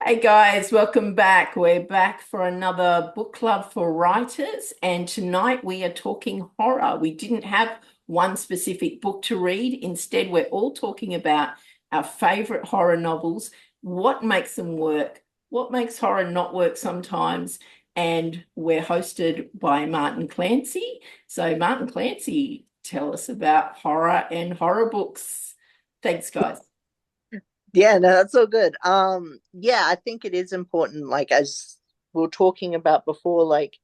Hey guys, welcome back. We're back for another book club for writers, and tonight we are talking horror. We didn't have one specific book to read. Instead, we're all talking about our favorite horror novels, what makes them work, what makes horror not work sometimes, and we're hosted by Martin Clancy. So, Martin Clancy, tell us about horror and horror books. Thanks, guys. Yeah, no, that's all good. Yeah, I think it is important, like as we were talking about before, like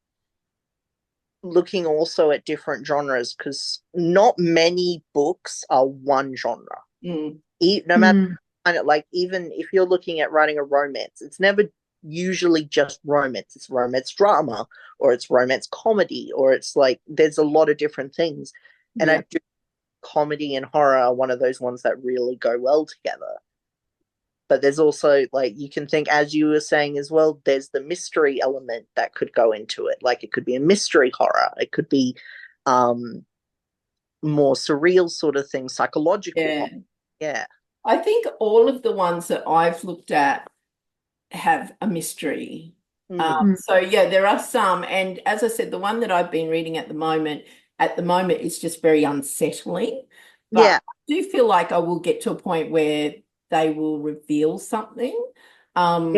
looking also at different genres because not many books are one genre. Mm, No matter Mm, kind of like even if you're looking at writing a romance, it's never usually just romance. It's romance drama or it's romance comedy or it's like there's a lot of different things. And yeah. I do comedy and horror are one of those ones that really go well together. But there's also like you can think as you were saying as well, there's the mystery element that could go into it, like it could be a mystery horror, it could be um more surreal sort of thing, psychological Yeah. horror. Yeah. I think all of the ones that I've looked at have a mystery. Mm. mm, So yeah, there are some, and as I said, the one that I've been reading at the moment, is just very unsettling. But Yeah. I do feel like I will get to a point where they will reveal something. Yeah. Um,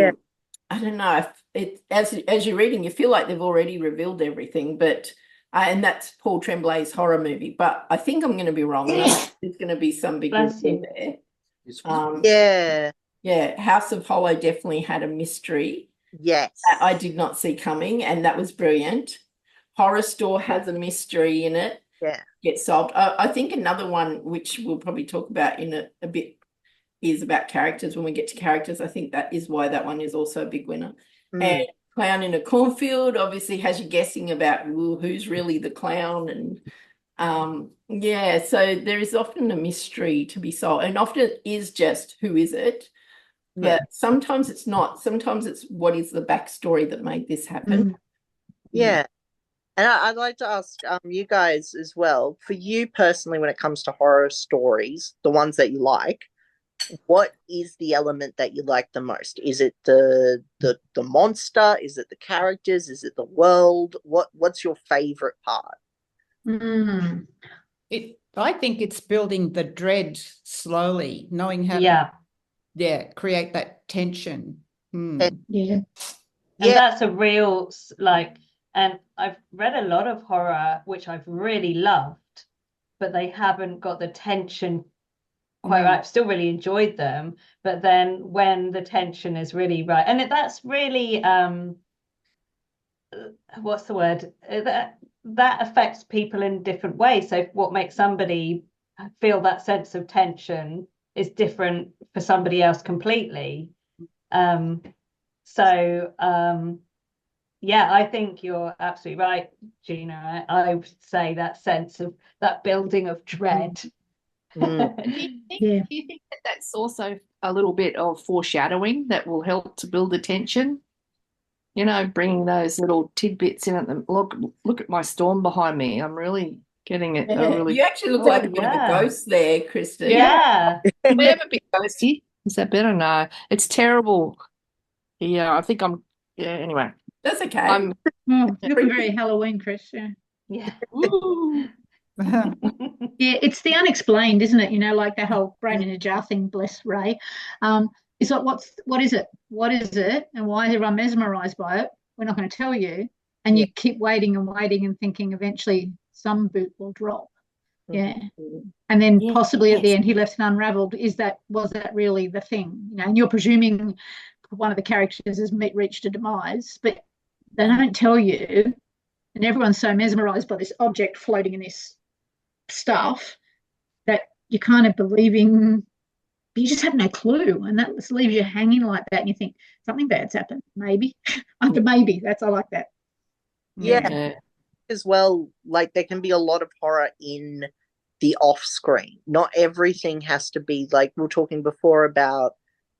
I don't know if it as you're reading, you feel like they've already revealed everything, but and that's Paul Tremblay's horror movie. But I think I'm going to be wrong, and I think there's going to be some big bless reveal you. there. Um, Yeah. yeah, House of Hollow definitely had a mystery that Yes. I did not see coming, and that was brilliant. Horrorstor has a mystery in it, Yeah. gets solved. I think another one, which we'll probably talk about in a bit, is about characters. When we get to characters, I think that is why that one is also a big winner. And Mm. Clown in a Cornfield obviously has you guessing about who's really the clown, and yeah, so there is often a mystery to be solved, and often it is just who is it, Yeah. but sometimes it's not. Sometimes it's what is the backstory that made this happen. Mm. Yeah. Yeah. And I'd like to ask you guys as well, for you personally, when it comes to horror stories, the ones that you like, what is the element that you like the most? Is it the monster? Is it the characters? Is it the world? What's your favorite part? Mm. I think it's building the dread slowly, knowing how to, Yeah, create that tension. And, yeah. yeah. That's a real like, and I've read a lot of horror which I've really loved, but they haven't got the tension quite right. I've still really enjoyed them, but then when the tension is really right, and that's really what's the word, that affects people in different ways. So what makes somebody feel that sense of tension is different for somebody else completely. um so yeah, I think you're absolutely right, Gina. I would say that sense of that building of dread. Mm, Yeah. Do you think that that's also a little bit of foreshadowing that will help to build the tension? You know, bringing those little tidbits in at them. Look at my storm behind me. I'm really getting it. A Yeah. really You actually look like Oh a bit of a yeah, ghost there, Christy. yeah. I am a bit ghosty. Is that better? No, it's terrible. Yeah, I think I'm. Yeah. Anyway, That's okay. I'm. Oh, you're looking very Halloween, Chris. Yeah. Yeah. Ooh. Yeah, it's the unexplained, isn't it? Like that whole brain in a jar thing, bless Ray. It's like what is it? What is it? And why is everyone mesmerized by it? We're not going to tell you. And yeah. you keep waiting and waiting and thinking eventually some boot will drop. Yeah. And then Yeah, possibly at the yes. end he left it unraveled. Was that really the thing? And you're presuming one of the characters has reached a demise, but they don't tell you, and everyone's so mesmerized by this object floating in this stuff that you're kind of believing, but you just have no clue, and that just leaves you hanging like that, and you think something bad's happened, maybe. Under maybe, that's I like that. Yeah, Yeah. Yeah. as well, like there can be a lot of horror in the off screen. Not everything has to be like we were talking before about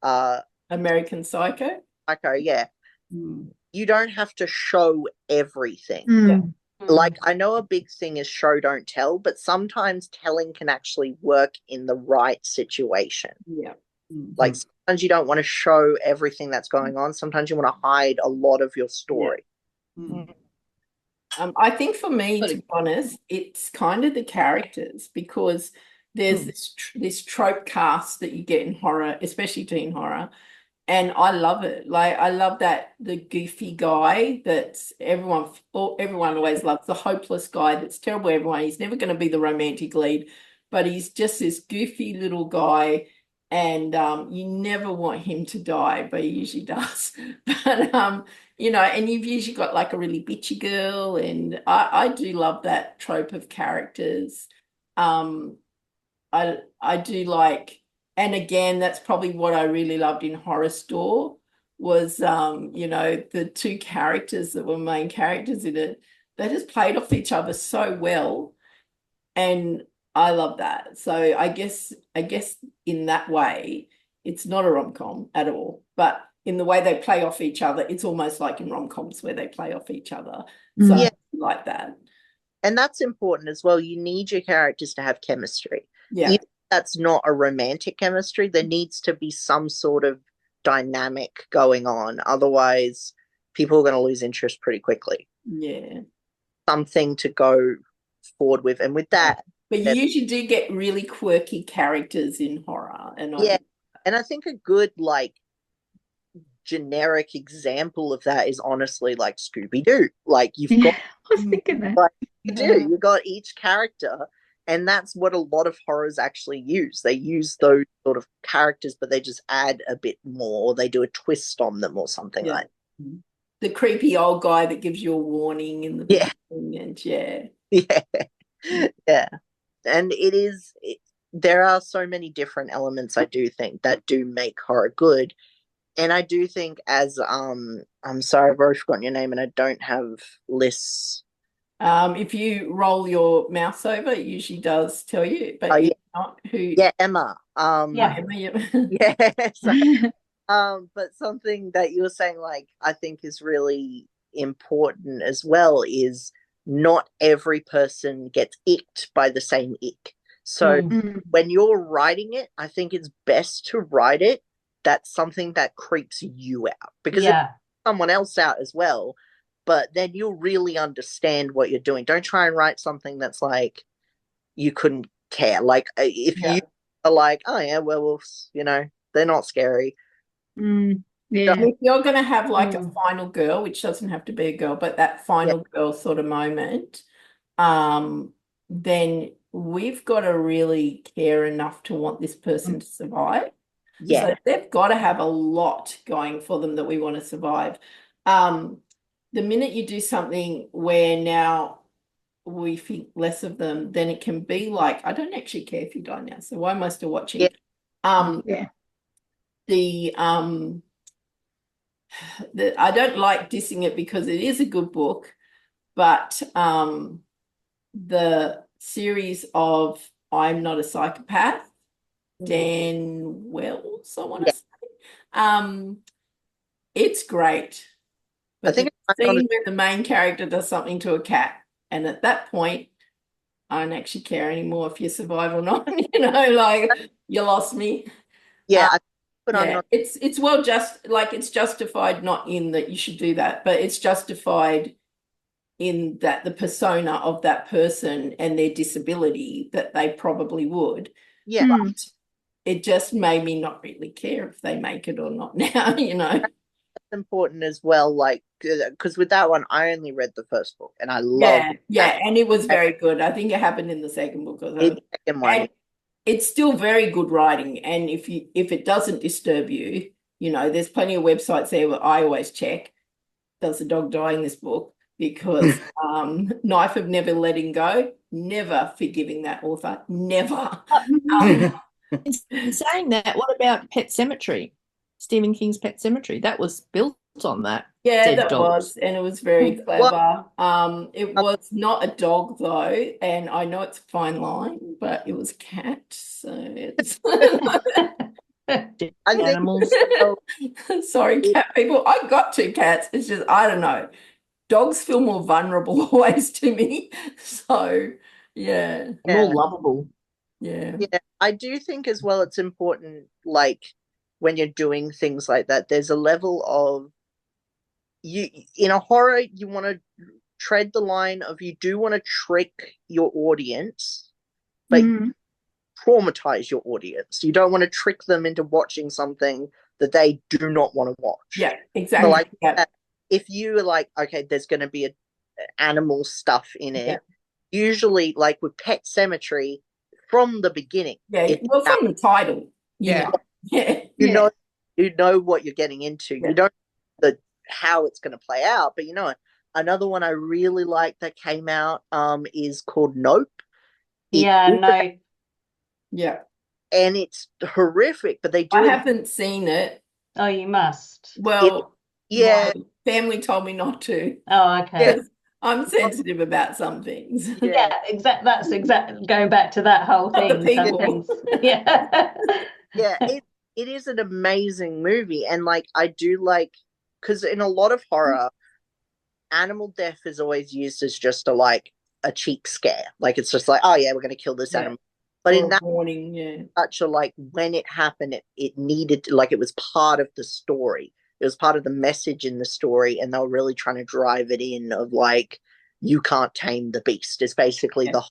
uh American Psycho. Psycho, yeah. Mm. You don't have to show everything. Yeah. Mm. Like I know a big thing is show don't tell, but sometimes telling can actually work in the right situation. Yeah. Like sometimes you don't want to show everything that's going on. Sometimes you want to hide a lot of your story. I think for me, to be honest, it's kind of the characters, because there's this trope cast that you get in horror, especially teen horror, and I love it. Like, I love that the goofy guy that's everyone always loves, the hopeless guy that's terrible to everyone. He's never going to be the romantic lead, but he's just this goofy little guy, and you never want him to die, but he usually does. But you know, and you've usually got like a really bitchy girl, and I do love that trope of characters. Um, I do like, and again, that's probably what I really loved in Horrorstor was, you know, the two characters that were main characters in it. They just played off each other so well, and I love that. So I guess in that way, it's not a rom-com at all, but in the way they play off each other, it's almost like in rom-coms where they play off each other. So Yeah. I like that. And that's important as well. You need your characters to have chemistry. Yeah. Even if that's not a romantic chemistry, there needs to be some sort of dynamic going on. Otherwise, people are going to lose interest pretty quickly. Yeah. Something to go forward with. And with that, but you usually do get really quirky characters in horror. And and I think a good, like, generic example of that is honestly like Scooby-Doo. Like, you've got, I was thinking that. like, you got each character, and that's what a lot of horrors actually use. They use those sort of characters, but they just add a bit more, or they do a twist on them or something like that. The creepy old guy that gives you a warning in the beginning, and yeah. And there are so many different elements, I do think, that do make horror good. And I do think, as I'm sorry, I've already forgotten your name, and I don't have lists. If you roll your mouse over, it usually does tell you, but it's not who. Yeah, Emma. Emma, but something that you were saying, like, I think is really important as well, is not every person gets icked by the same ick. So when you're writing it, I think it's best to write it that's something that creeps you out, because it's someone else out as well, but then you'll really understand what you're doing. Don't try and write something that's like you couldn't care. Like, if you are like, oh yeah, werewolves, you know, they're not scary. If you're going to have like a final girl, which doesn't have to be a girl, but that final girl sort of moment, then we've got to really care enough to want this person to survive. So they've got to have a lot going for them that we want to survive. The minute you do something where now we think less of them, then it can be like, I don't actually care if you die now, so why am I still watching? I don't like dissing it because it is a good book, but the series of I'm Not a Psychopath, Dan Wells, I want to say. It's great. But I think the scene where the main character does something to a cat, and at that point, I don't actually care anymore if you survive or not. You know, like, you lost me. It's well, just like, it's justified not in that you should do that, but it's justified in that the persona of that person and their disability, that they probably would. But it just made me not really care if they make it or not now, you know. That's important as well, like, because with that one, I only read the first book, and I loved it. And it was very good. I think it happened in the second book. And it's still very good writing, and if it doesn't disturb you, you know, there's plenty of websites there where I always check, does the dog die in this book? Because Knife have never letting go, never forgiving that author, never. In saying that, what about Pet Cemetery? Stephen King's Pet Cemetery, that was built on that. That was, and it was very clever. It was not a dog though, and I know it's a fine line, but it was a cat, so it's animals. Sorry, cat people. I got 2 cats. It's just, I don't know. Dogs feel more vulnerable always to me. So more lovable. Yeah. Yeah, I do think as well it's important, like when you're doing things like that, there's a level of you in a horror, you want to tread the line of you do want to trick your audience, but Mm. traumatize your audience. You don't want to trick them into watching something that they do not want to watch. Yeah, So exactly. like Yeah. if you are like, okay, there's going to be a animal stuff in it, Yeah. usually like with Pet Cemetery, from the beginning, Yeah. Well, from the title, you Yeah. know. Yeah. you know what you're getting into. Yeah. You don't know how it's going to play out, but you know it. Another one I really like that came out is called Nope. Yeah, no. Yeah. And it's horrific, but they do I it. haven't seen it. Oh, you must. Well, Yeah, my family told me not to. Oh, okay. yeah, Because I'm sensitive about some things. Yeah, that's exactly going back to that whole Not the thing. Some people. things. Yeah. yeah. It is an amazing movie, and like I do like because in a lot of horror, animal death is always used as just a cheap scare. Like it's just like, oh yeah, we're going to kill this Yeah. animal. But Or in a that warning, yeah. such a like when it happened, it needed like it was part of the story. It was part of the message in the story, and they were really trying to drive it in of like you can't tame the beast. It's basically the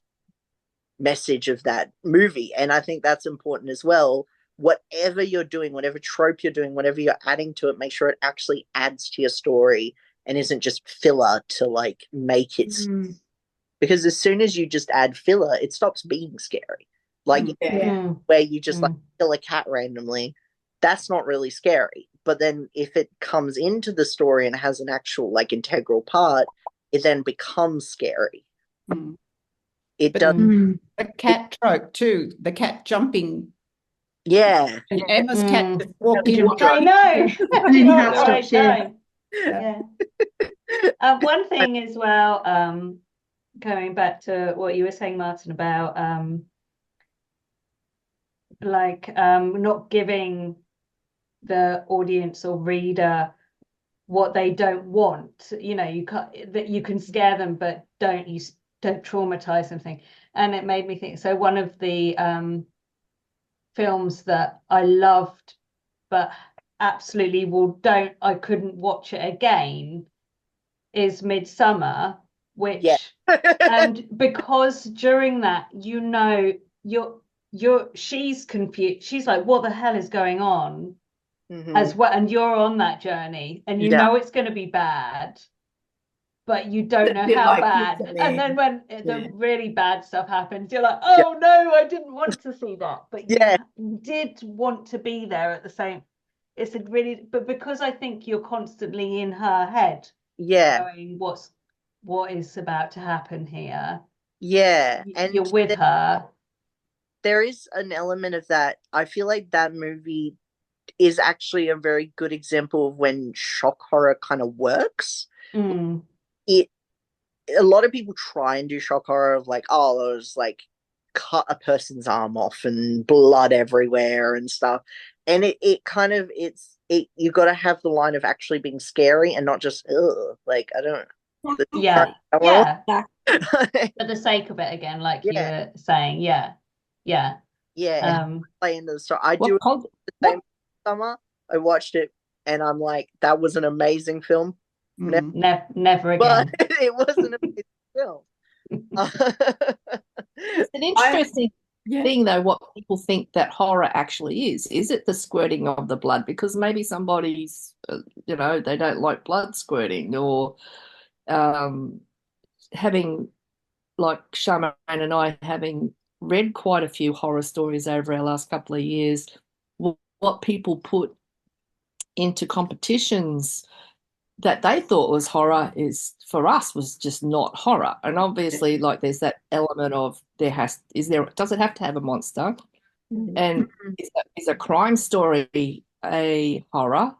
message of that movie, and I think that's important as well. Whatever you're doing, whatever trope you're doing, whatever you're adding to it, make sure it actually adds to your story and isn't just filler to like make it. Mm. Because as soon as you just add filler, it stops being scary. Like Yeah. where you just like kill a cat randomly, that's not really scary. But then if it comes into the story and has an actual like integral part, it then becomes scary. Mm. It But does. Mm. The cat trope too, the cat jumping. Yeah. And Emma's cat just walked in. I know. And Not heart the right stops, yeah. time. Yeah. One thing as well, going back to what you were saying, Martin, about not giving the audience or reader what they don't want. You know, you can't, that you can scare them, but don't traumatize something. And it made me think. So one of the films that I loved, but absolutely I couldn't watch it again, is Midsummer, which and because during that, you know, she's confused. She's like, what the hell is going on? As well, and you're on that journey, and you know it's going to be bad, but you don't know how bad. And then when the really bad stuff happens, you're like, oh no, I didn't want to see that, but you did want to be there at the same. It's a really, but because I think you're constantly in her head, knowing what is about to happen here. Yeah, and you're with her. There is an element of that. I feel like that movie is actually a very good example of when shock horror kind of works. A lot of people try and do shock horror of like, oh, it was like cut a person's arm off and blood everywhere and stuff. And it kind of you got to have the line of actually being scary and not just like I don't. For the sake of it again, like you were saying, play into the story. I do the same summer. I watched it and I'm like, that was an amazing film. Never again. But it wasn't a amazing film. It's an interesting thing, though, what people think that horror actually is. Is it the squirting of the blood? Because maybe somebody's, they don't like blood squirting, or having, like Charmaine and I, having read quite a few horror stories over our last couple of years, what people put into competitions that they thought was horror is, for us, was just not horror. And obviously, like, there's that element of does it have to have a monster? And is a crime story a horror?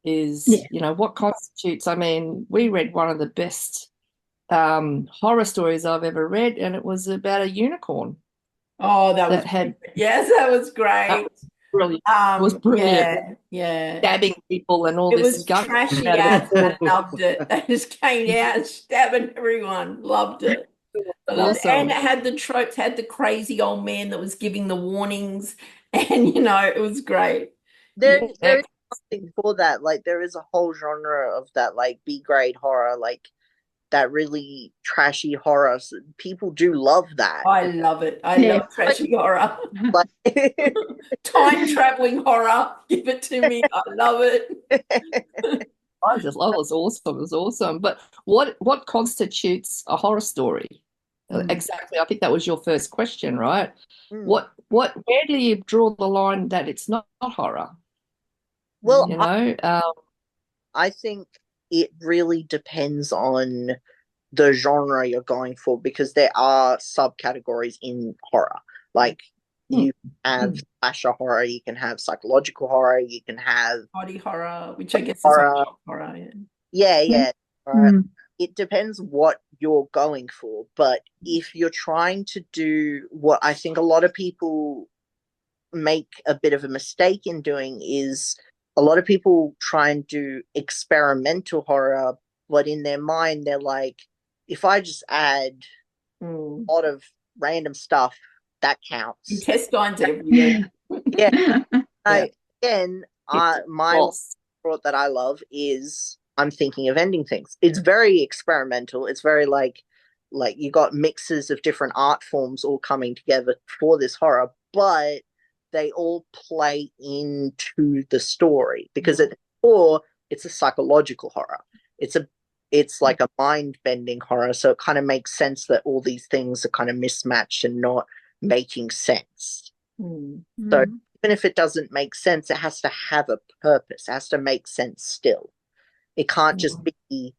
What constitutes? I mean, we read one of the best horror stories I've ever read, and it was about a unicorn. Oh, that was great. Brilliant. It was brilliant. Yeah. Stabbing people and all this. It was trashy as I loved it. They just came out stabbing everyone. Loved it. I loved it. And Awesome. it had the tropes, had the crazy old man that was giving the warnings, and it was great. There Yeah. is something for that. Like there is a whole genre of that, like B grade horror, like that really trashy horror. So people do love that. I love it. I Yeah. love trashy horror. Like Time traveling horror. Give it to me. I love it. I just love it. Was awesome. It was awesome. But what constitutes a horror story? Exactly. I think that was your first question, right? Where do you draw the line that it's not horror? Well, I I think it really depends on the genre you're going for, because there are subcategories in horror. Like you have slasher horror, you can have psychological horror, you can have body horror, which I guess horror. is shock horror. Yeah. It depends what you're going for. But if you're trying to do what I think a lot of people make a bit of a mistake in doing, is a lot of people try and do experimental horror, but in their mind they're like, if I just add a lot of random stuff, that counts. Intestines everywhere. Yeah. Yeah. My thought that I love is I'm thinking of ending things. It's very experimental. It's very like you got mixes of different art forms all coming together for this horror, but they all play into the story, because at the core it's a psychological horror. It's like a mind-bending horror, so it kind of makes sense that all these things are kind of mismatched and not making sense. So even if it doesn't make sense, it has to have a purpose. It has to make sense still. It can't just be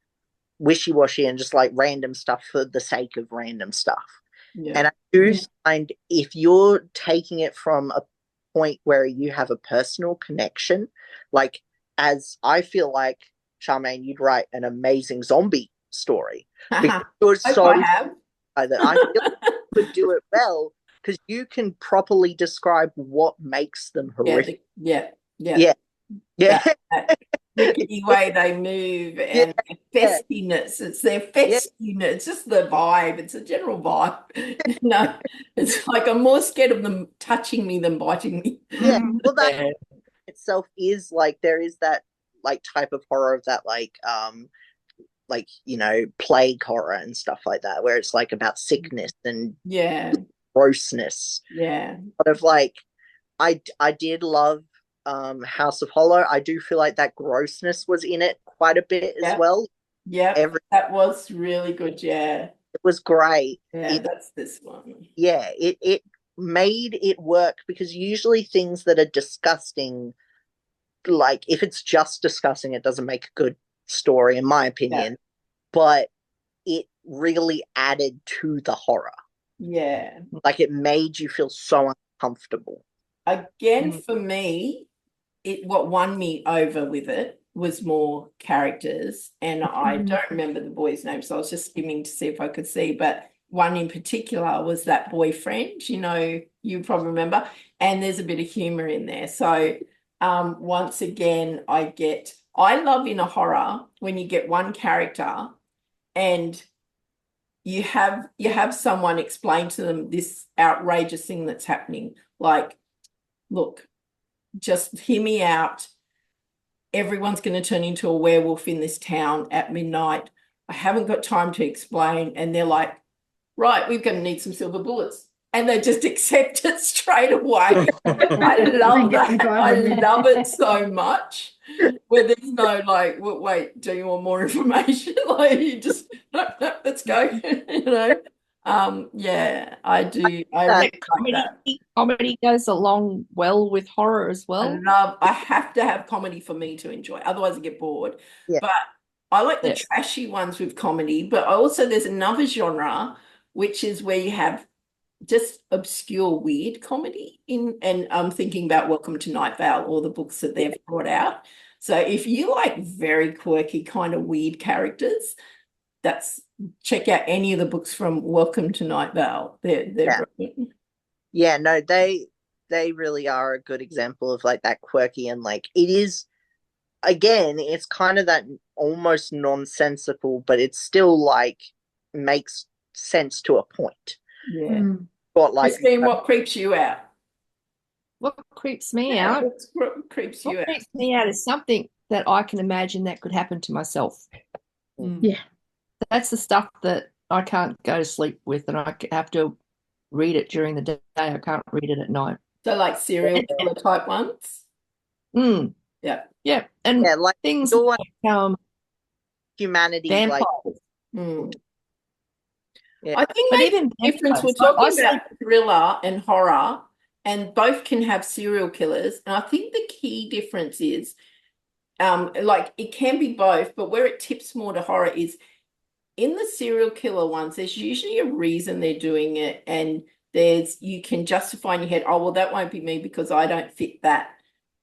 wishy-washy and just like random stuff for the sake of random stuff. And I do find if you're taking it from a point where you have a personal connection, like, as I feel like, Charmaine, you'd write an amazing zombie story. Because you're so that I feel like you could do it well, because you can properly describe what makes them horrific. Yeah. That rickety way they move and their festiness. It's their festiness. It's just the vibe. It's a general vibe. It's like I'm more scared of them touching me than biting me. Yeah. Well, that itself is like, there is that like type of horror of that like plague horror and stuff like that, where it's like about sickness and grossness. But of like, I did love House of Hollow. I do feel like that grossness was in it quite a bit as well. That was really good. It was great. That's this one. It made it work, because usually things that are disgusting, like if it's just disgusting, it doesn't make a good story, in my opinion. But it really added to the horror. Like it made you feel so uncomfortable. Again, for me, what won me over with it was more characters, and I don't remember the boy's name, so I was just skimming to see if I could see, but one in particular was that boyfriend, you probably remember, and there's a bit of humor in there. So once again, I love in a horror when you get one character and you have someone explain to them this outrageous thing that's happening. Like, look, just hear me out. Everyone's going to turn into a werewolf in this town at midnight. I haven't got time to explain. And they're like, right, we're going to need some silver bullets. And they just accept it straight away. I love that. I love it so much. Where there's no like, wait, do you want more information? Like you just, no, let's go. I do. I really like that. Comedy goes along well with horror as well. I have to have comedy for me to enjoy, otherwise I get bored. But I like the trashy ones with comedy, but there's another genre, which is where you have just obscure weird comedy and I'm thinking about Welcome to Night Vale, all the books that they've brought out. So if you like very quirky kind of weird characters, check out any of the books from Welcome to Night Vale. They're brilliant. Yeah, no, they really are a good example of like that quirky, and like it is, again, it's kind of that almost nonsensical, but it's still like makes sense to a point. Yeah. Mm. But like, Christine, what creeps you out? What creeps me out? What creeps you What out? creeps me out is something that I can imagine that could happen to myself. Yeah. That's the stuff that I can't go to sleep with, and I have to read it during the day. I can't read it at night. So like serial killer type ones? Mm. Yeah. Yeah. And yeah, like things you're like like humanity, vampires. like yeah. I think But maybe even the difference, we're vampires, talking I about thriller and horror, and both can have serial killers. And I think the key difference is, like it can be both, but where it tips more to horror is in the serial killer ones, there's usually a reason they're doing it, and you can justify in your head, oh, well, that won't be me because I don't fit that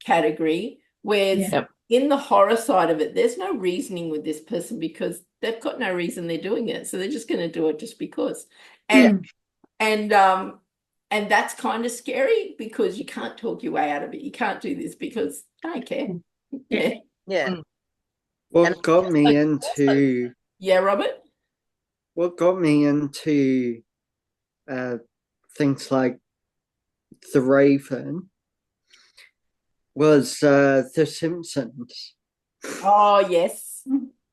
category. Whereas Yep. in the horror side of it, there's no reasoning with this person because they've got no reason they're doing it. So they're just going to do it just because. And that's kind of scary because you can't talk your way out of it. You can't do this because I don't care. Yeah. Yeah. What got me into Yeah, Robert? what got me into things like The Raven was The Simpsons. Oh, yes.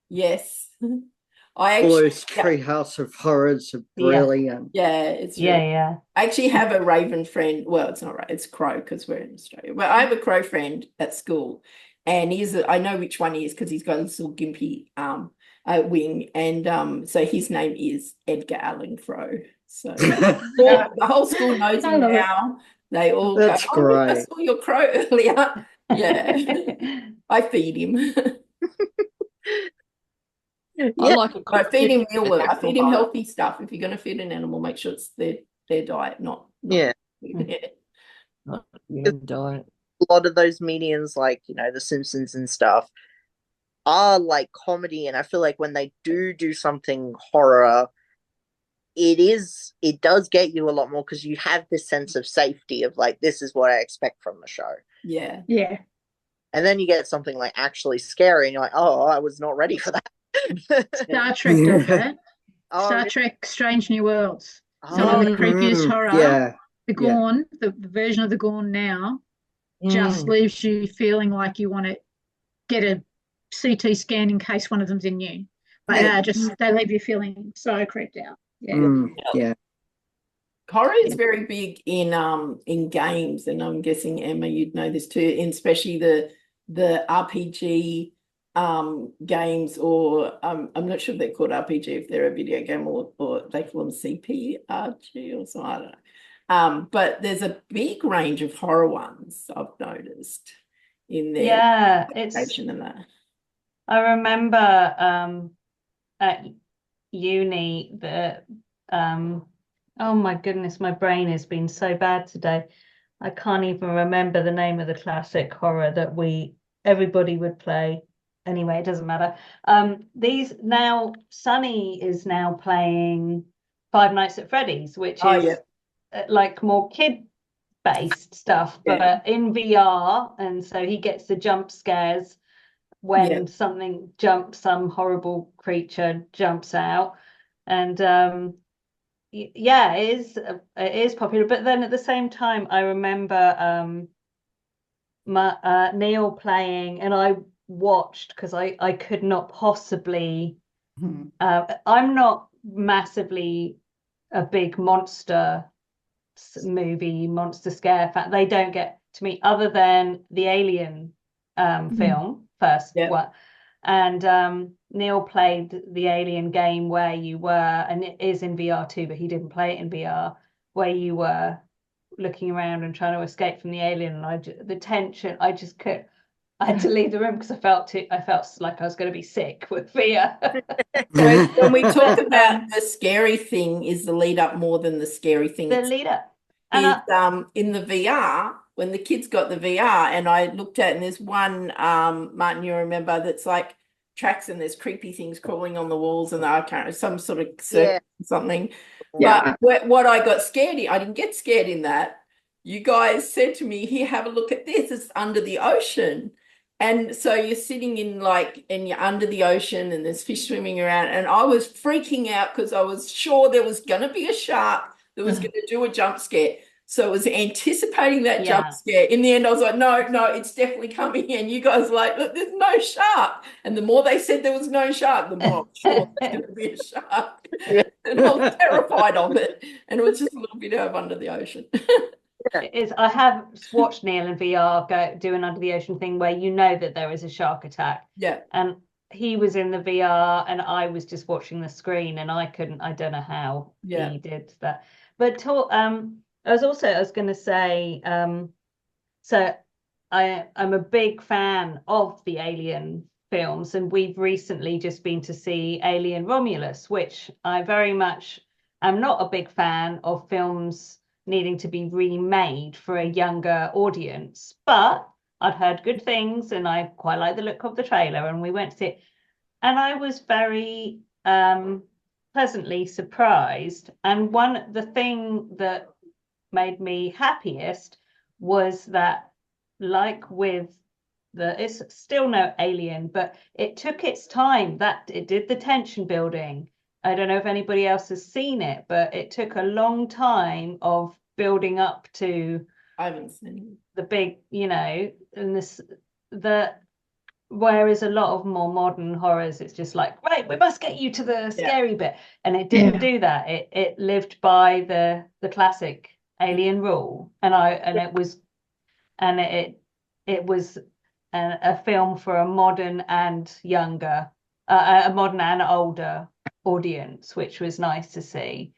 Yes. I All actually, those Treehouse of Horrors are Yeah. brilliant. yeah, it's Yeah, really, yeah. I actually have a Raven friend. Well, it's not right, it's Crow because we're in Australia. But I have a Crow friend at school, and I know which one he is because he's got a little gimpy wing, and so his name is Edgar Allan Crow. So the whole school knows I him love it. now. They all That's go, oh, I great. saw your crow earlier. Yeah, I feed him. I Yeah. like a I feed him meal work. I natural feed him horror. healthy stuff. If you're going to feed an animal, make sure it's their diet, not Yeah. Not human diet. A lot of those mediums, like, you know, The Simpsons and stuff, are like comedy, and I feel like when they do something horror, it does get you a lot more because you have this sense of safety of like, this is what I expect from the show. Yeah. Yeah. And then you get something like actually scary, and you're like, oh, I was not ready for that. Star Trek does that. Oh, Star really? Trek Strange New Worlds. Some Oh, of the creepiest horror. Yeah. The Gorn, the version of the Gorn now, just leaves you feeling like you want to get a CT scan in case one of them's in you. But Yeah. they leave you feeling so creeped out. Yeah. Yeah. Horror is very big in games, and I'm guessing Emma, you'd know this too, and especially the RPG games, or I'm not sure if they're called RPG if they're a video game, or they call them CPRG or something. I don't know. But there's a big range of horror ones I've noticed in there. Yeah, it's And that. I remember at uni that oh my goodness, my brain has been so bad today. I can't even remember the name of the classic horror that everybody would play. Anyway, it doesn't matter. Sunny is now playing Five Nights at Freddy's, which is like more kid-based stuff, but in VR, and so he gets the jump scares when some horrible creature jumps out, and yeah, it is popular. But then at the same time, I remember Neil playing, and I watched because I could not possibly. I'm not massively a big monster scare fan. They don't get to me other than the Alien film first one. And Neil played the Alien game where you were, and it is in VR too, but he didn't play it in VR, where you were looking around and trying to escape from the alien. And the tension, I just couldn't. I had to leave the room because I felt like I was going to be sick with fear. When we talk about the scary thing, is the lead up more than the scary thing. The lead up. And in the VR, when the kids got the VR, and I looked at, and there's one, Martin, you remember, that's like tracks, and there's creepy things crawling on the walls, and I can't, some sort of circle or something. Yeah. But what I got scared in, I didn't get scared in that. You guys said to me, here, have a look at this. It's under the ocean. And so you're sitting in like, and you're under the ocean and there's fish swimming around. And I was freaking out because I was sure there was going to be a shark that was going to do a jump scare. So I was anticipating that jump scare. In the end, I was like, no, it's definitely coming. And you guys were like, look, there's no shark. And the more they said there was no shark, the more I'm sure there's going to be a shark. And I was terrified of it. And it was just a little bit of under the ocean. It is. I have watched Neil in VR do an under the ocean thing where you know that there is a shark attack. Yeah. And he was in the VR and I was just watching the screen and I don't know how he did that. But I was going to say, so I'm a big fan of the Alien films, and we've recently just been to see Alien Romulus, which I very much am not a big fan of films needing to be remade for a younger audience, but I'd heard good things and I quite like the look of the trailer, and we went to see it, and I was very pleasantly surprised. And the thing that made me happiest was that, like with it's still no Alien, but it took its time, that it did the tension building. I don't know if anybody else has seen it, but it took a long time of building up to, I haven't seen it, the big, and whereas a lot of more modern horrors, it's just like, right, we must get you to the scary bit, and it didn't do that. It lived by the classic Alien rule, and it was a film for a modern and younger, a modern and older audience, which was nice to see.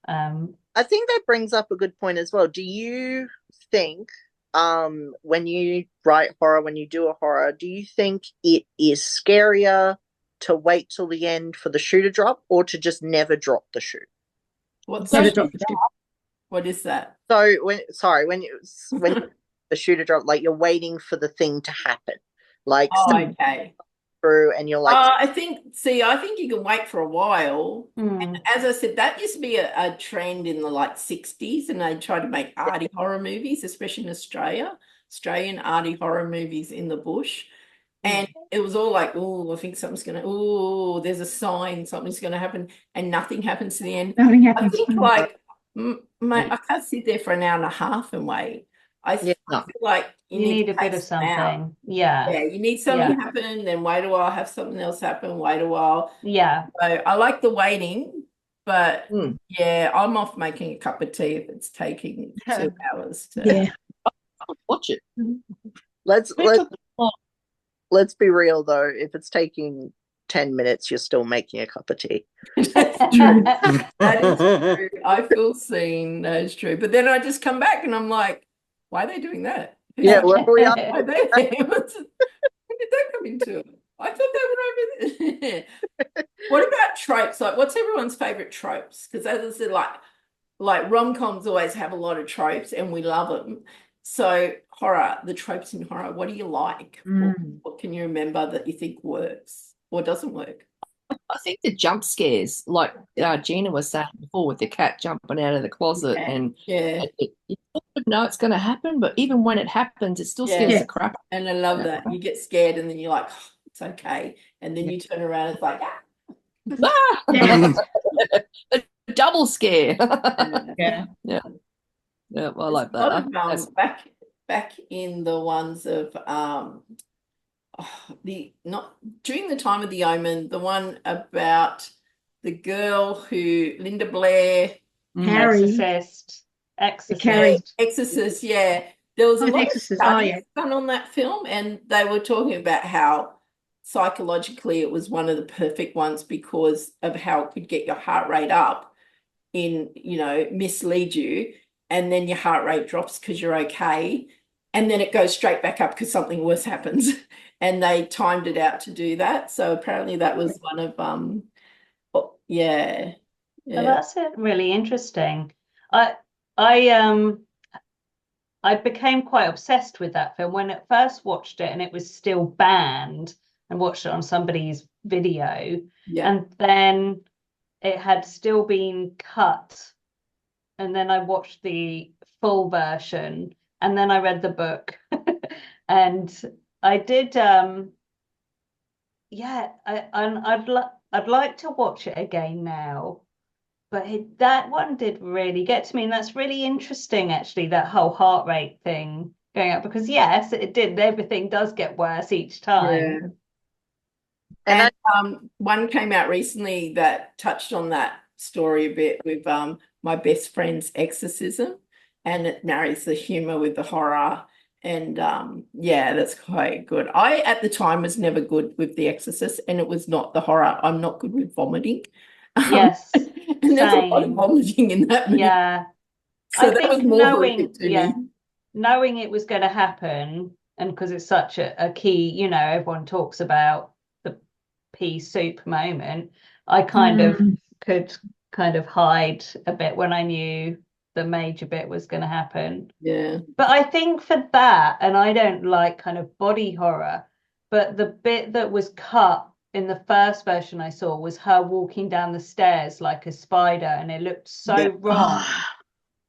I think that brings up a good point as well. Do you think, when you write horror, when you do a horror, do you think it is scarier to wait till the end for the shoe to drop, or to just never drop the shoe? What's Never that? drop the shoe. What is that? So when the shoe to drop, like you're waiting for the thing to happen, like Okay. through, and you're like, I think you can wait for a while. And as I said, that used to be a trend in the like 60s, and they tried to make arty horror movies, especially in Australian arty horror movies in the bush. And it was all like, oh, I think there's a sign, something's going to happen, and nothing happens to the end. Nothing I happens. think like, mate, I can't sit there for an hour and a half and wait. I feel like you need a to bit take of some out. something. Yeah, you need something to happen, then wait a while, have something else happen, wait a while. Yeah. So I like the waiting, but I'm off making a cup of tea if it's taking 2 hours to Watch it. let's be real though. If it's taking 10 minutes, you're still making a cup of tea. That's true. That is true. I feel seen. That is true. But then I just come back and I'm like, why are they doing that? Yeah, where we are. Why are they there? When did that come into it? I thought they were over there. What about tropes? Like, what's everyone's favorite tropes? Because as I said, like rom-coms always have a lot of tropes and we love them. So horror, the tropes in horror, what do you like? What can you remember that you think works or doesn't work? I think the jump scares, like Gina was saying before, with the cat jumping out of the closet, and you know it's going to happen, but even when it happens, it still scares the crap. And I love that. You get scared and then you're like, oh, it's okay. And then you turn around and it's like, a double scare. Yeah, I like that. Back in the ones of during the time of The Omen, the one about the girl who Linda Blair, Harry, Exorcist, yeah. There was a lot of studies Oh, done on that film, and they were talking about how psychologically it was one of the perfect ones because of how it could get your heart rate up mislead you, and then your heart rate drops because you're okay, and then it goes straight back up because something worse happens. And they timed it out to do that. So apparently that was one of Well, that's really interesting. I became quite obsessed with that film when I first watched it, and it was still banned, and watched it on somebody's video. And then it had still been cut, and then I watched the full version, and then I read the book and I did yeah, I'd like to watch it again now, but that one did really get to me, and that's really interesting actually, that whole heart rate thing going up, because yes, it did, everything does get worse each time. And one came out recently that touched on that story a bit with my best friend's exorcism, and it marries the humor with the horror. And yeah, that's quite good. I at the time was never good with The Exorcist, and it was not the horror. I'm not good with vomiting. Yes, and there's a lot of same. vomiting in that movie. Yeah, So I that was think more knowing, horrific to yeah, me. knowing it was going to happen, and because it's such a key, you know, everyone talks about the pea soup moment, I kind of could kind of hide a bit when I knew the major bit was going to happen. Yeah. But I think for that, and I don't like kind of body horror, but the bit that was cut in the first version I saw was her walking down the stairs like a spider, and it looked so wrong.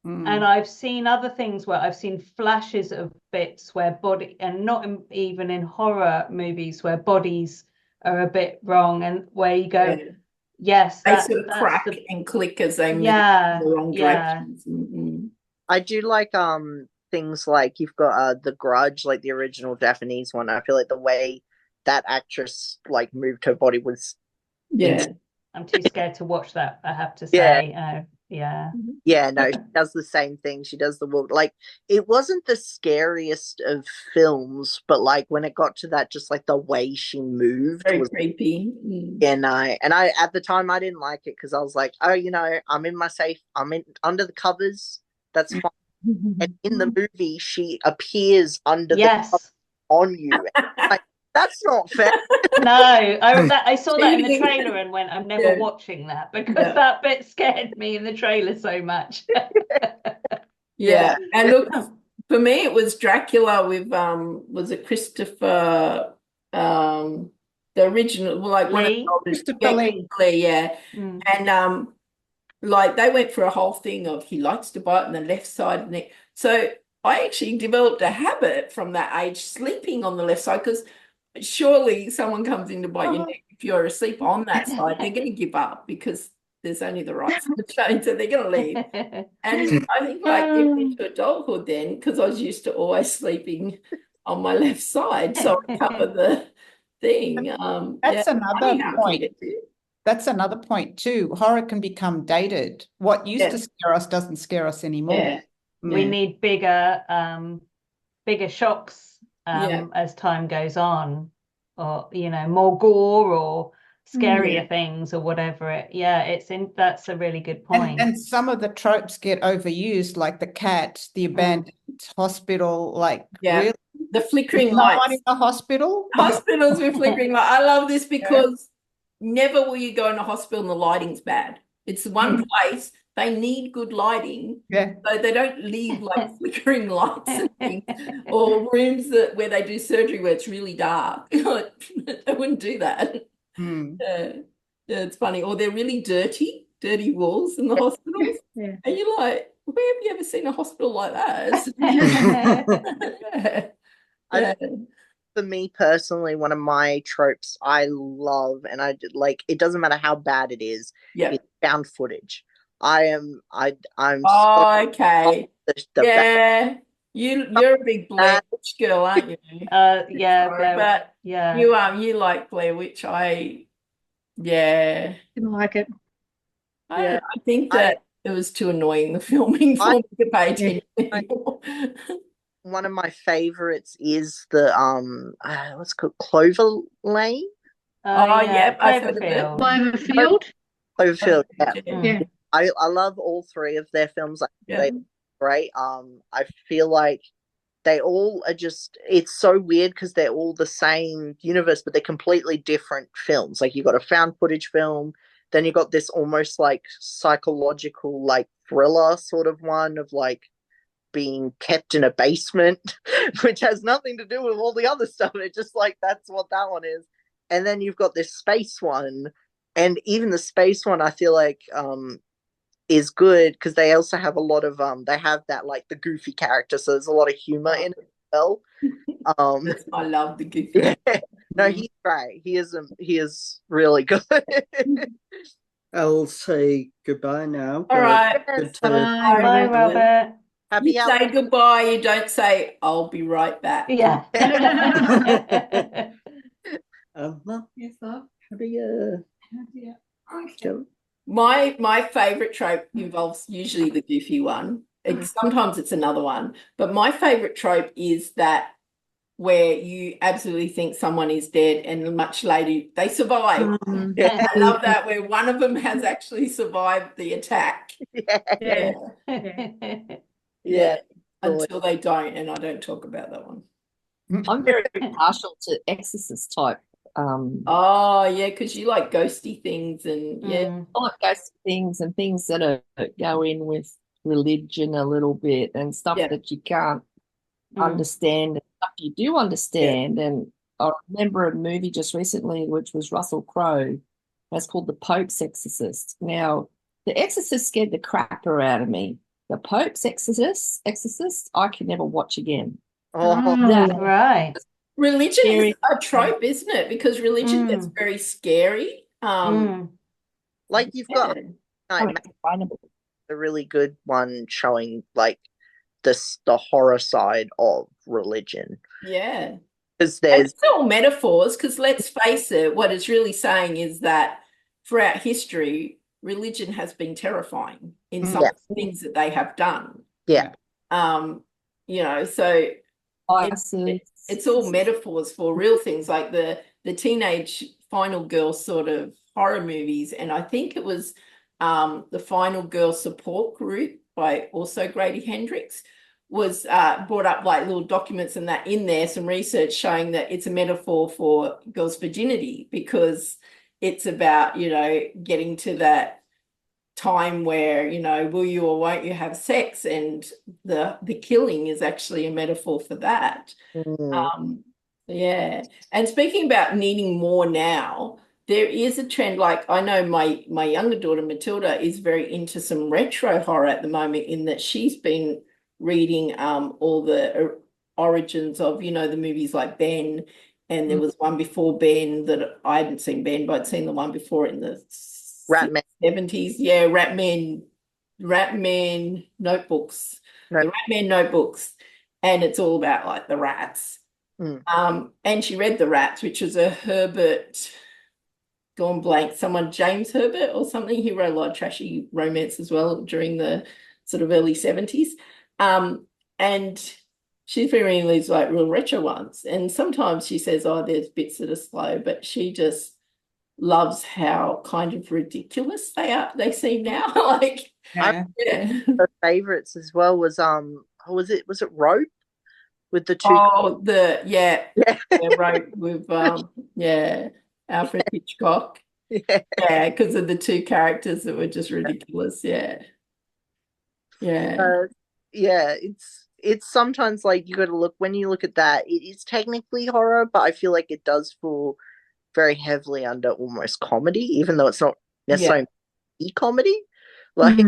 And I've seen other things where I've seen flashes of bits where body, and not even in horror movies, where bodies are a bit wrong, and where you go, Yeah. yes, They sort of crack and click as they move in the wrong directions. I do like things like you've got The Grudge, like the original Japanese one. I feel like the way that actress like moved her body was I'm too scared to watch that, I have to say. Yeah, no, she does the same thing. She does the world, like, it wasn't the scariest of films, but like when it got to that, just like the way she moved very was creepy. and I at the time I didn't like it because I was like, oh, you know, I'm in my safe, I'm in under the covers, that's fine. And in the movie she appears under the covers on you. Like, that's not fair. No, I saw that in the trailer and went, I'm never watching that, because that bit scared me in the trailer so much. And look, for me it was Dracula with was it Christopher the original, like Lee? one of the oldest, Christopher Lee. And like they went for a whole thing of he likes to bite on the left side of the neck. So I actually developed a habit from that age, sleeping on the left side, because surely someone comes in to bite your neck. If you're asleep on that side, they're going to give up because there's only the right side to change, so they're going to leave. And I think like even into adulthood then, because I was used to always sleeping on my left side, so I cover the thing. That's another point. That's another point too. Horror can become dated. What used to scare us doesn't scare us anymore. We need bigger shocks as time goes on, or you know, more gore or scarier things or whatever. That's a really good point. And some of the tropes get overused, like the cat, the abandoned hospital, like really the flickering lights in the hospitals with flickering lights. I love this because never will you go in a hospital and the lighting's bad. It's the one place they need good lighting, so they don't leave like flickering lights and things, or rooms where they do surgery where it's really dark. They wouldn't do that. It's funny. Or they're really dirty walls in the hospitals, and you're like, where have you ever seen a hospital like that? For me personally, one of my tropes I love, and I like, it doesn't matter how bad it is, it's found footage. I'm okay. You're a big Blair Witch girl, aren't you? But you like Blair Witch. Didn't like it. I think that it was too annoying, the filming, for me to pay attention anymore. One of my favorites is the what's it called, Clover Lane. Cloverfield. Yeah. I love all three of their films. They're great. I feel like they all are just, it's so weird because they're all the same universe, but they're completely different films. Like you got a found footage film, then you got this almost like psychological, like thriller sort of one of like being kept in a basement, which has nothing to do with all the other stuff. It's just like, that's what that one is. And then you've got this space one, and even the space one I feel like is good because they also have a lot of they have that like the goofy character, so there's a lot of humor in it. well. I love the goofy. Yeah. No, he's great. He is really good. I'll say goodbye now. All right. Good to Bye, Robert. Happy You say goodbye. You don't say, I'll be right back. Yeah. well, Yes, love. happy go. My favorite trope involves usually the goofy one. Sometimes it's another one, but my favorite trope is that where you absolutely think someone is dead and much later they survive. Yeah. I love that, where one of them has actually survived the attack. Yeah. Yeah. Until they don't, and I don't talk about that one. I'm very partial to exorcist type. Oh yeah, because you like ghosty things and I like ghosty things and things that go in with religion a little bit and stuff that you can't understand and stuff you do understand. And I remember a movie just recently which was Russell Crowe. That's called The Pope's Exorcist. Now, The Exorcist scared the crapper out of me. The Pope's Exorcist, I can never watch again. Right. Religion is a trope, isn't it? Because religion gets very scary. Like you've got a really good one showing like the horror side of religion. Yeah. Because there's it's all metaphors, because let's face it, what it's really saying is that throughout history, religion has been terrifying in some of the things that they have done. Yeah. So it's all metaphors for real things, like the teenage Final Girl sort of horror movies. And I think it was the Final Girl Support Group by also Grady Hendrix was brought up like little documents and that in there, some research showing that it's a metaphor for girls' virginity, because it's about, getting to that time where, will you or won't you have sex, and the killing is actually a metaphor for that. And speaking about needing more now, there is a trend, like I know my younger daughter Matilda is very into some retro horror at the moment, in that she's been reading all the origins of, the movies like Ben, and there was one before Ben that I hadn't seen Ben, but I'd seen the one before in the 70s. Yeah, Ratman notebooks. The Ratman notebooks. And it's all about like the rats. And she read The Rats, which was a Herbert, gone blank, James Herbert or something. He wrote a lot of trashy romance as well during the sort of early 70s. And she's been reading these like real retro ones. And sometimes she says, there's bits that are slow, but she just loves how kind of ridiculous they seem now. Her favorites as well was was it Rope with the two Rope with Alfred Hitchcock. Because of the two characters that were just ridiculous. It's sometimes like you got to look, when you look at that, it is technically horror, but I feel like it does fall very heavily under almost comedy, even though it's not necessarily comedy. Like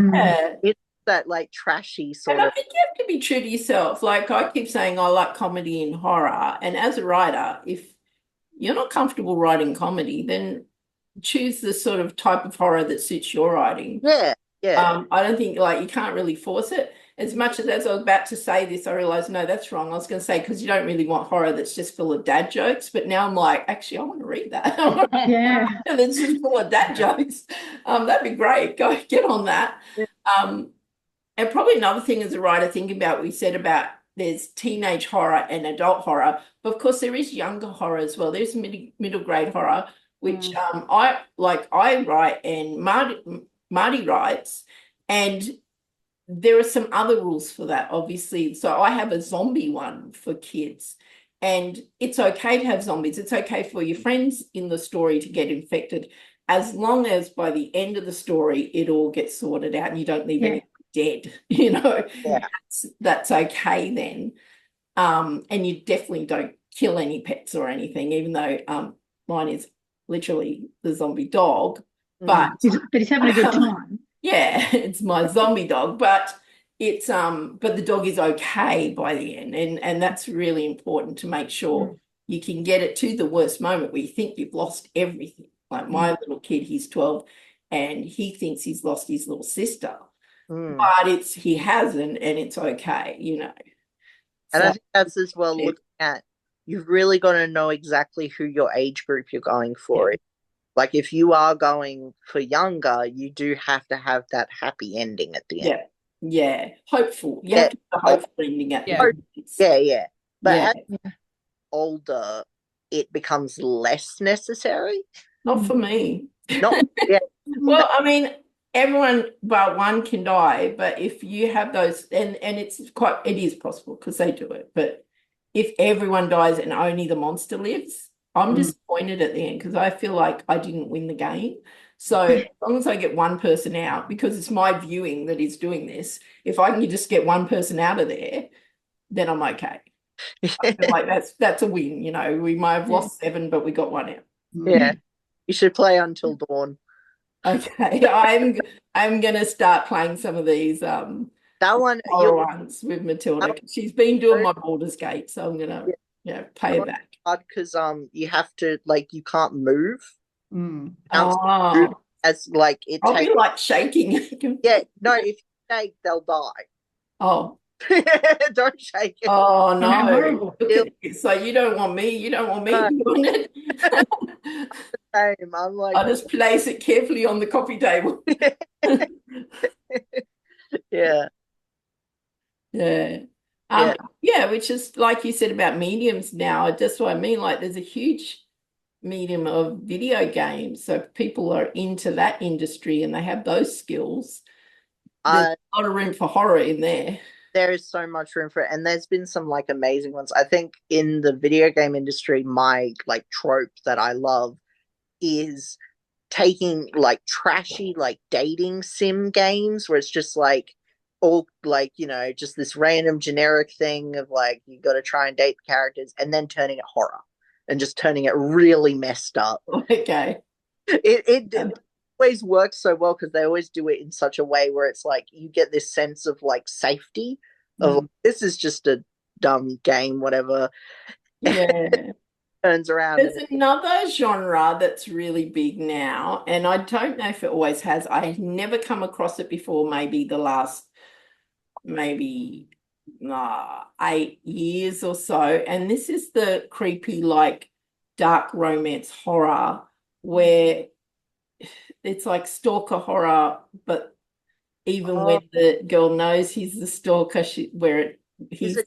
it's that like trashy sort of. I think you have to be true to yourself. Like I keep saying, I like comedy and horror, and as a writer, if you're not comfortable writing comedy, then choose the sort of type of horror that suits your writing. I don't think you can't really force it. As much as I was about to say this, I realized, no, that's wrong. I was going to say, because you don't really want horror that's just full of dad jokes. But now I'm like, actually, I want to read that. And it's just full of dad jokes. That'd be great. Go get on that. And probably another thing as a writer, thinking about what we said about there's teenage horror and adult horror. But of course, there is younger horror as well. There's middle grade horror, which I write and Marty writes, and there are some other rules for that, obviously. So I have a zombie one for kids, and it's okay to have zombies. It's okay for your friends in the story to get infected, as long as by the end of the story, it all gets sorted out and you don't leave anyone dead, that's okay then. And you definitely don't kill any pets or anything, even though mine is literally the zombie dog. But he's having a good time. It's my zombie dog. But it's but the dog is okay by the end, and that's really important to make sure you can get it to the worst moment where you think you've lost everything. Like my little kid, he's 12, and he thinks he's lost his little sister, but he hasn't, and it's okay, you know. And So, I think that's as well looking at, you've really got to know exactly who your age group you're going for. Yeah. Like if you are going for younger, you do have to have that happy ending at the end. Yeah, hopeful. You have to have a hopeful ending at the end. Yeah. But Yeah. as you get older, it becomes less necessary. Not for me. Not yeah. Well, I mean, everyone but one can die, but if you have those, and it is possible because they do it, but if everyone dies and only the monster lives, I'm disappointed at the end because I feel like I didn't win the game. So as long as I get one person out, because it's my viewing that is doing this, if I can just get one person out of there, then I'm okay. I feel like that's a win. You know, we might have lost 7, but we got one out. Yeah. You should play Until Dawn. Okay, I'm gonna start playing some of these that one ones with Matilda. She's been doing my Baldur's Gate, so I'm gonna pay her back. Because you have to, like, you can't move. Oh, as like it I'll takes, be like shaking. yeah, no, if you shake, they'll die. Oh. Don't shake it. Oh no. So you don't want me doing it. Same. I'm like, I'll just place it carefully on the coffee table. Yeah. Yeah, which is like you said about mediums now. That's what I mean. Like there's a huge medium of video games. So if people are into that industry and they have those skills, there's a lot of room for horror in there. There is so much room for it. And there's been some like amazing ones. I think in the video game industry, my like trope that I love is taking like trashy like dating sim games where it's just like all like, you know, just this random generic thing of like you got to try and date characters and then turning it horror and just turning it really messed up. Okay. It always works so well because they always do it in such a way where it's like you get this sense of like safety of like, this is just a dumb game, whatever. Yeah. Turns around. There's another genre that's really big now, and I don't know if it always has. I've never come across it before, maybe the last 8 years or so. And this is the creepy, like dark romance horror where it's like stalker horror, but even when the girl knows he's the stalker, he's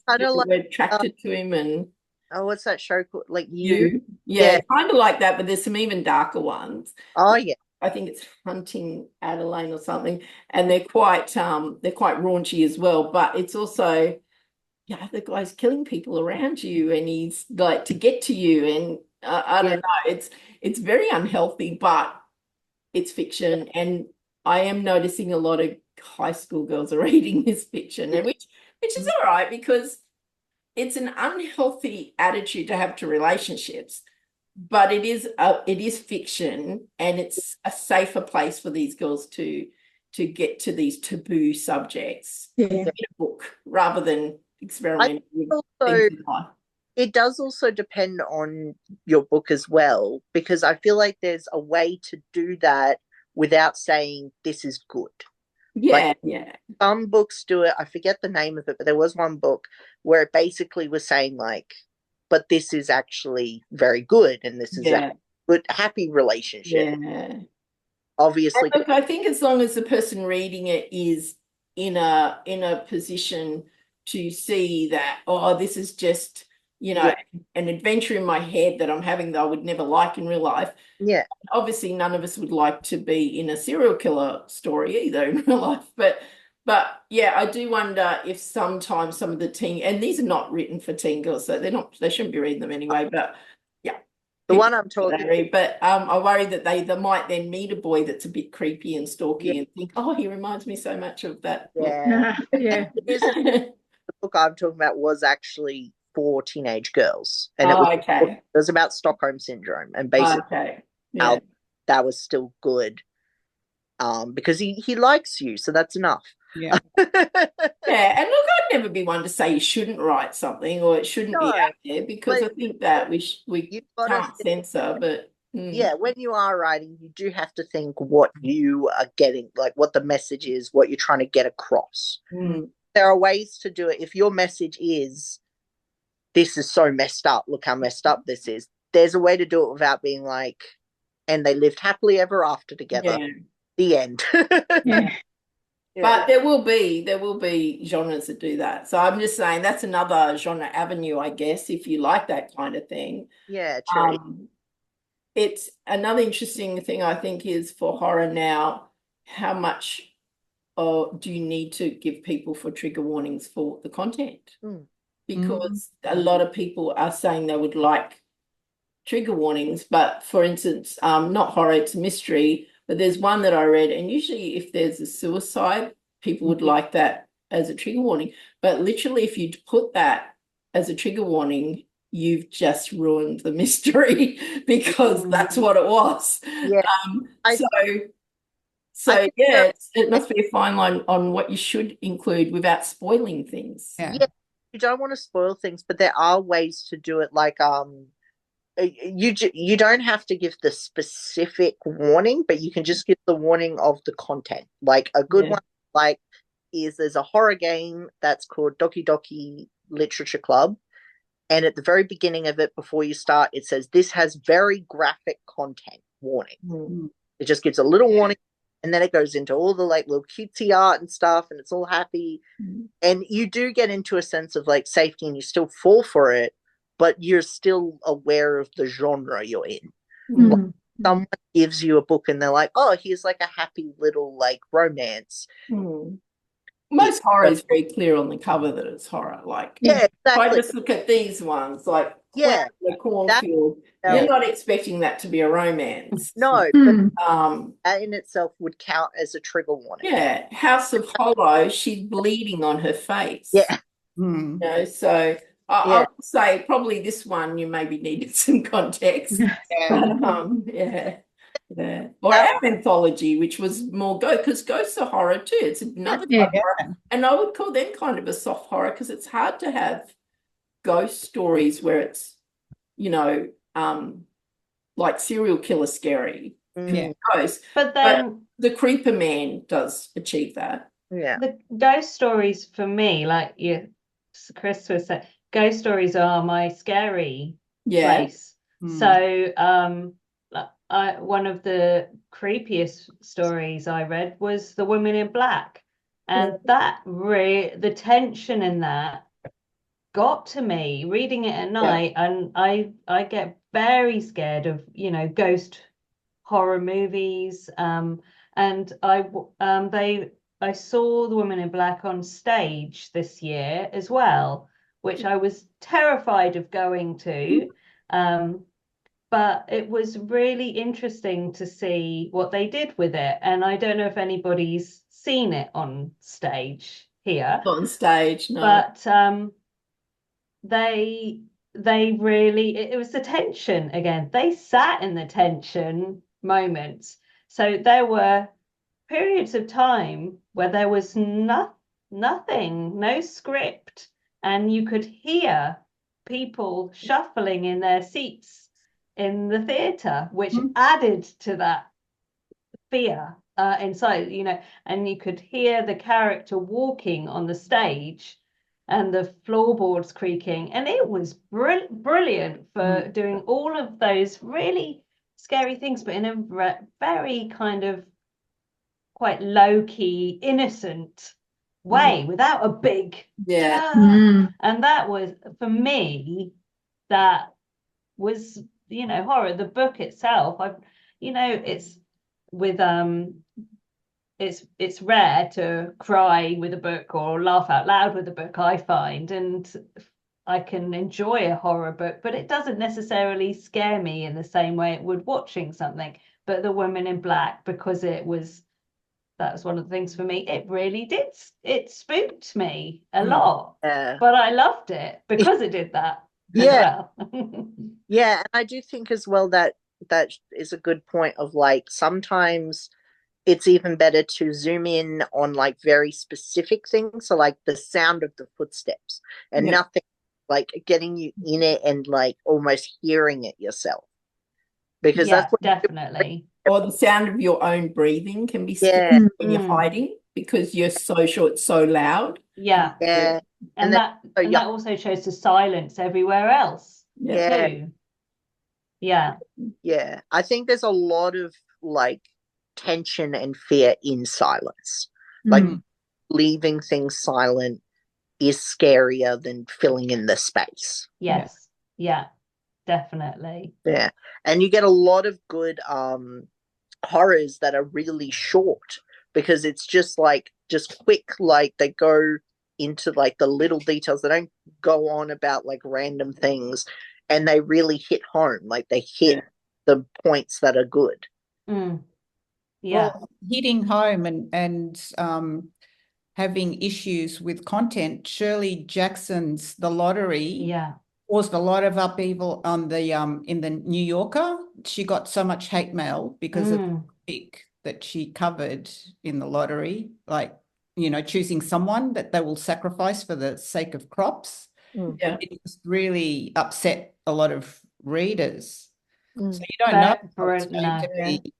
kind of like attracted to him. And what's that show called? Like You? Yeah, kind of like that, but there's some even darker ones. Oh yeah. I think it's Hunting Adeline or something, and they're quite raunchy as well. But it's also, the guy's killing people around you, and he's like to get to you, and I don't know. It's very unhealthy, but it's fiction, and I am noticing a lot of high school girls are reading this fiction, and which is all right because it's an unhealthy attitude to have to relationships. But it is fiction, and it's a safer place for these girls to get to these taboo subjects in a book rather than experimenting with things in life. It does also depend on your book as well, because I feel like there's a way to do that without saying this is good. Some books do it. I forget the name of it, but there was one book where it basically was saying like, but this is actually very good, and this is a good, happy relationship. Obviously, look, I think as long as the person reading it is in a position to see that, this is just, an adventure in my head that I'm having that I would never like in real life. Yeah. Obviously, none of us would like to be in a serial killer story either in real life, but I do wonder if sometimes some of the teen, and these are not written for teen girls, so they shouldn't be reading them anyway. But the one I'm talking, but I worry that they might then meet a boy that's a bit creepy and stalky and think, he reminds me so much of that. The book I'm talking about was actually for teenage girls, and it was about Stockholm syndrome, and basically that was still good. Because he likes you, so that's enough. Yeah. Yeah, and look, I'd never be one to say you shouldn't write something or it shouldn't be No, out there, because I but think that we you've got to can't censor, but yeah, when you are writing, you do have to think what you are getting, like what the message is, what you're trying to get across. Mm. There are ways to do it. If your message is, this is so messed up, look how messed up this is, there's a way to do it without being like, and they lived happily ever after together. Yeah. The end. Yeah. But there will be genres that do that. So I'm just saying that's another genre avenue, I guess, if you like that kind of thing. Yeah, true. It's another interesting thing, I think, is for horror now, how much do you need to give people for trigger warnings for the content? Because a lot of people are saying they would like trigger warnings, but for instance, not horror, it's mystery, but there's one that I read, and usually if there's a suicide, people would like that as a trigger warning. But literally, if you put that as a trigger warning, you've just ruined the mystery because that's what it was. Yeah. It must be a fine line on what you should include without spoiling things. Yeah, you don't want to spoil things, but there are ways to do it. Like you don't have to give the specific warning, but you can just give the warning of the content. Like a good one, like there's a horror game that's called Doki Doki Literature Club, and at the very beginning of it, before you start, it says this has very graphic content warning. It just gives a little warning, and then it goes into all the like little cutesy art and stuff, and it's all happy. And you do get into a sense of like safety, and you still fall for it, but you're still aware of the genre you're in. Like, someone gives you a book and they're like, oh, here's like a happy little like romance. Most horror is very clear on the cover that it's horror. Like, exactly. If I just look at these ones, like the cornfield, you're not expecting that to be a romance. No, but that in itself would count as a trigger warning. Yeah, House of Hollow, she's bleeding on her face. Yeah. You know, so I would say probably this one you maybe needed some context. Or our anthology, which was more because ghosts are horror too. It's another type of horror. And I would call them kind of a soft horror because it's hard to have ghost stories where it's, you know, like serial killer scary ghosts. But then the Creeper Man does achieve that. Yeah. The ghost stories for me, like Chris was saying, ghost stories are my scary place. So one of the creepiest stories I read was The Woman in Black, and that the tension in that got to me reading it at night, and I get very scared of, you know, ghost horror movies, and I saw The Woman in Black on stage this year as well, which I was terrified of going to. But it was really interesting to see what they did with it. And I don't know if anybody's seen it on stage here. Not on stage, no. But they really, it was the tension again. They sat in the tension moments. So there were periods of time where there was nothing, no script, and you could hear people shuffling in their seats in the theatre, which added to that fear inside, you know, and you could hear the character walking on the stage and the floorboards creaking, and it was brilliant for doing all of those really scary things, but in a very kind of quite low-key, innocent way, without a big and that was, for me, that was, you know, horror. The book itself, you know, it's with it's rare to cry with a book or laugh out loud with a book, I find, and I can enjoy a horror book, but it doesn't necessarily scare me in the same way it would watching something. But The Woman in Black, because that was one of the things for me, it really did, it spooked me a lot, but I loved it because it did that as well. And I do think as well that is a good point of like, sometimes it's even better to zoom in on like very specific things. So like the sound of the footsteps and nothing like getting you in it and like almost hearing it yourself. Because that's what definitely. Or the sound of your own breathing can be scary when you're hiding because you're so sure it's so loud. Yeah. And that also shows the silence everywhere else too. Yeah. Yeah. I think there's a lot of like tension and fear in silence. Like leaving things silent is scarier than filling in the space. Yes. Yeah, definitely. Yeah. And you get a lot of good horrors that are really short because it's just quick, like they go into like the little details. They don't go on about like random things, and they really hit home. Like they hit the points that are good. Well, hitting home and having issues with content. Shirley Jackson's The Lottery caused a lot of upheaval on the in the New Yorker. She got so much hate mail because of the topic that she covered in The Lottery, like, you know, choosing someone that they will sacrifice for the sake of crops. It just really upset a lot of readers. So you don't know how it's going to be.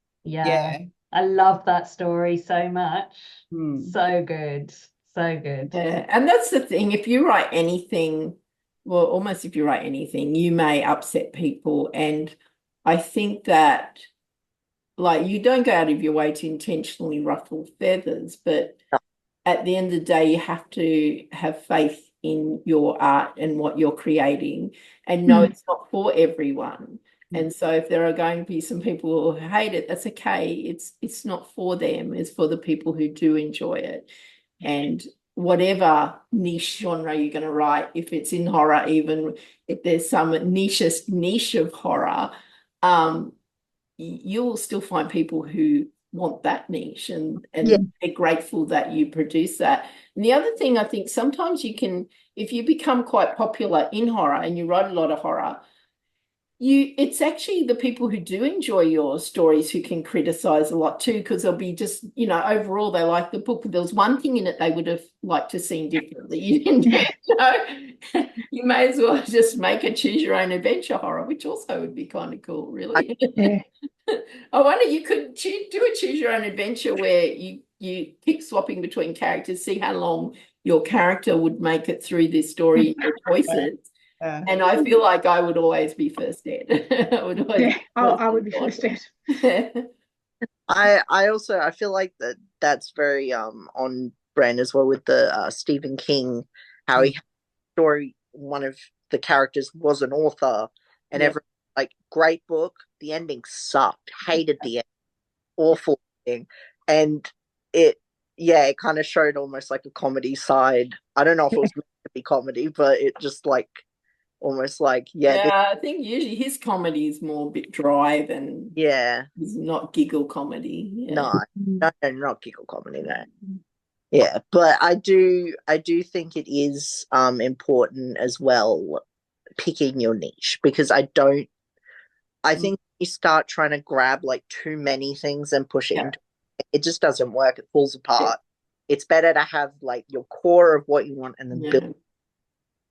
I love that story so much. So good. So good. Yeah. And that's the thing. If you write anything, well, almost if you write anything, you may upset people. And I think that, like, you don't go out of your way to intentionally ruffle feathers, but at the end of the day, you have to have faith in your art and what you're creating and know it's not for everyone. And so if there are going to be some people who hate it, that's okay. It's not for them. It's for the people who do enjoy it. And whatever niche genre you're going to write, if it's in horror, even if there's some niche of horror, you'll still find people who want that niche and they're grateful that you produce that. And the other thing, I think sometimes you can, if you become quite popular in horror and you write a lot of horror, it's actually the people who do enjoy your stories who can criticize a lot too, because they'll be just, you know, overall they like the book, but there was one thing in it they would have liked to seen differently. You didn't, you know, you may as well just make a choose your own adventure horror, which also would be kind of cool, really. I wonder, you could do a choose your own adventure where you pick swapping between characters, see how long your character would make it through this story, your choices. And I feel like I would always be first dead. I would be first dead. I feel like that's very on brand as well with the Stephen King, how he had a story, one of the characters was an author, and everyone like, great book, the ending sucked, hated the end, awful thing, and it kind of showed almost like a comedy side. I don't know if it was meant to be comedy, but it just like almost like I think usually his comedy is more a bit dry than he's not giggle comedy. No, not giggle comedy, no. Yeah, but I do think it is important as well picking your niche, because I think you start trying to grab like too many things and push it into it just doesn't work. It falls apart. It's better to have like your core of what you want and then build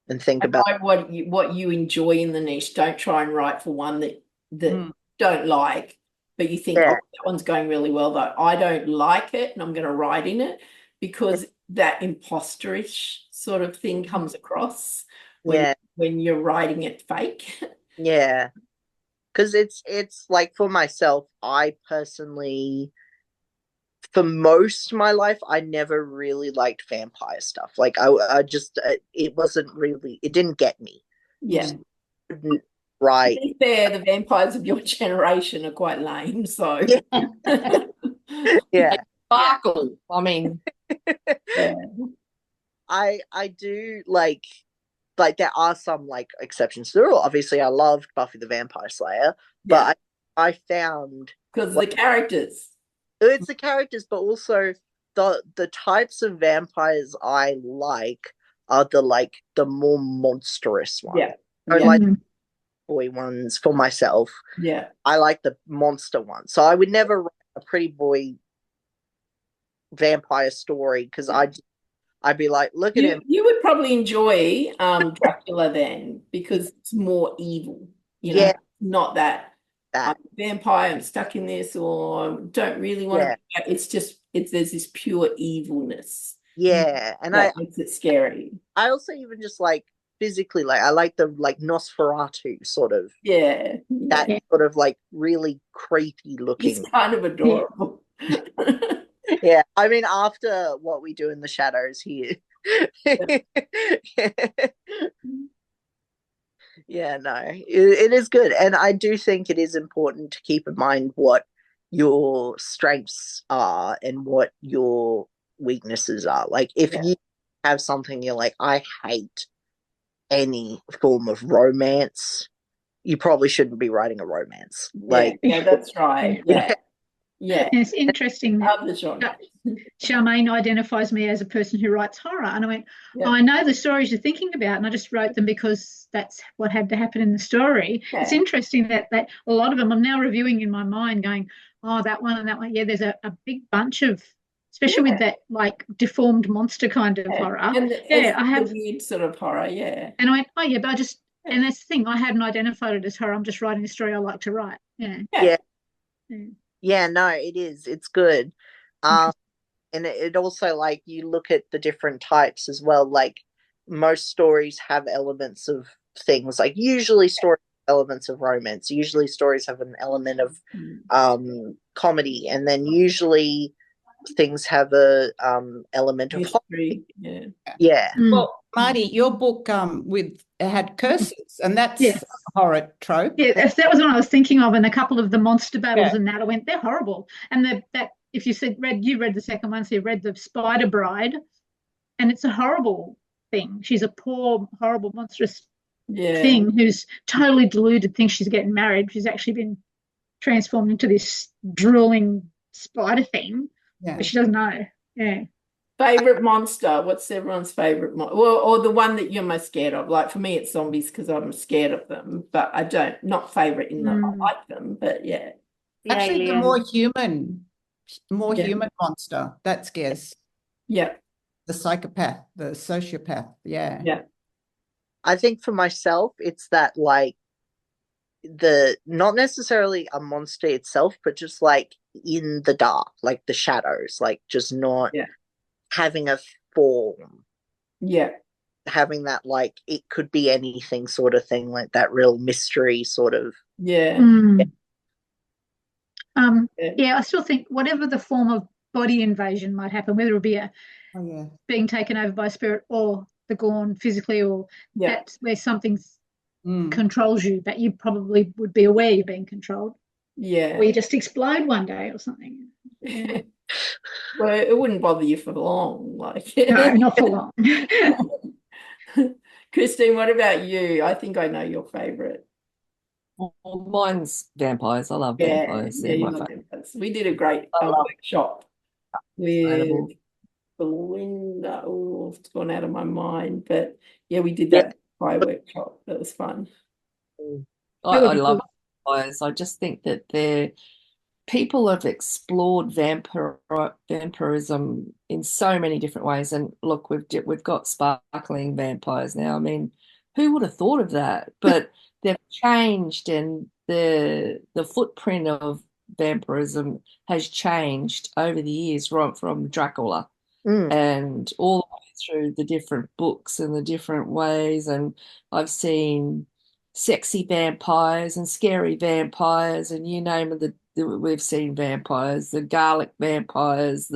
and think about what you enjoy in the niche. Don't try and write for one that don't like, but you think, oh, that one's going really well, though I don't like it and I'm going to write in it, because that imposterish sort of thing comes across when you're writing it fake. Because it's like, for myself, I personally, for most of my life, I never really liked vampire stuff. Like I just it wasn't really, it didn't get me. Right. To be fair, the vampires of your generation are quite lame. So sparkle. I mean, I do like there are some like exceptions to the rule. Obviously, I loved Buffy the Vampire Slayer, but I found, because the characters. It's the characters, but also the types of vampires I like are the more monstrous ones. I like boy ones for myself. I like the monster ones. So I would never write a pretty boy vampire story because I'd be like, look at him. You would probably enjoy Dracula then because it's more evil, Yeah, not that I'm that. a vampire, I'm stuck in this, or don't really want to be that. It's just there's this pure evilness Yeah, and that makes it scary. I also even just like physically, like I like the like Nosferatu sort of that sort of like really creepy looking. It's kind of adorable. Yeah, I mean, after what we do in the shadows here. Yeah, no, it is good. And I do think it is important to keep in mind what your strengths are and what your weaknesses are. Like, if you have something you're like, I hate any form of romance, you probably shouldn't be writing a romance. Like, yeah, that's right. Yeah. Yeah. And it's interesting that Love the genre. Charmaine identifies me as a person who writes horror. And I went, I know the stories you're thinking about, and I just wrote them because that's what had to happen in the story. Yeah. It's interesting that a lot of them I'm now reviewing in my mind going, oh, that one and that one. Yeah, there's a big bunch of, especially with that like deformed monster kind of horror. And I have weird sort of horror, yeah. And I went, oh yeah, but I just, and that's the thing, I hadn't identified it as horror. I'm just writing a story I like to write. Yeah, no, it is. It's good. And it also, like, you look at the different types as well. Like, most stories have elements of things. Like, usually stories have elements of romance. Usually stories have an element of comedy. And then usually things have a element of history. Yeah. Well, Marty, your book had curses, and that's a horror trope. Yeah, that was what I was thinking of, and a couple of the monster battles and that I went, they're horrible. And that if you read the second one, so you read the Spider Bride, and it's a horrible thing. She's a poor, horrible, monstrous thing who's totally deluded, thinks she's getting married. She's actually been transformed into this drooling spider thing, but she doesn't know. Yeah. Favorite monster? What's everyone's favorite or the one that you're most scared of? Like, for me, it's zombies because I'm scared of them, but I don't, not favorite in that I like them, but yeah. Actually, the more human monster that scares. Yeah. The psychopath, the sociopath. Yeah. Yeah. I think for myself, it's that, like, not necessarily a monster itself, but just like in the dark, like the shadows, like just not having a form. Yeah. Having that, like, it could be anything sort of thing, like that real mystery sort of. Yeah. I still think whatever the form of body invasion might happen, whether it be being taken over by a spirit or the gone physically, or that's where something controls you, that you probably would be aware you're being controlled. Yeah. Or you just explode one day or something. Yeah. Well, it wouldn't bother you for long, like. No, not for long. Christine, what about you? I think I know your favorite. Well, mine's vampires. I love vampires. Yeah, you love vampires. We did a great workshop with Belinda. Oh, it's gone out of my mind, but yeah, we did that fire workshop. That was fun. I love vampires. I just think that people have explored vampirism in so many different ways. And look, we've got sparkling vampires now. I mean, who would have thought of that? But they've changed, and the footprint of vampirism has changed over the years, right from Dracula and all the way through the different books and the different ways. And I've seen sexy vampires and scary vampires, and you name it, we've seen vampires, the garlic vampires,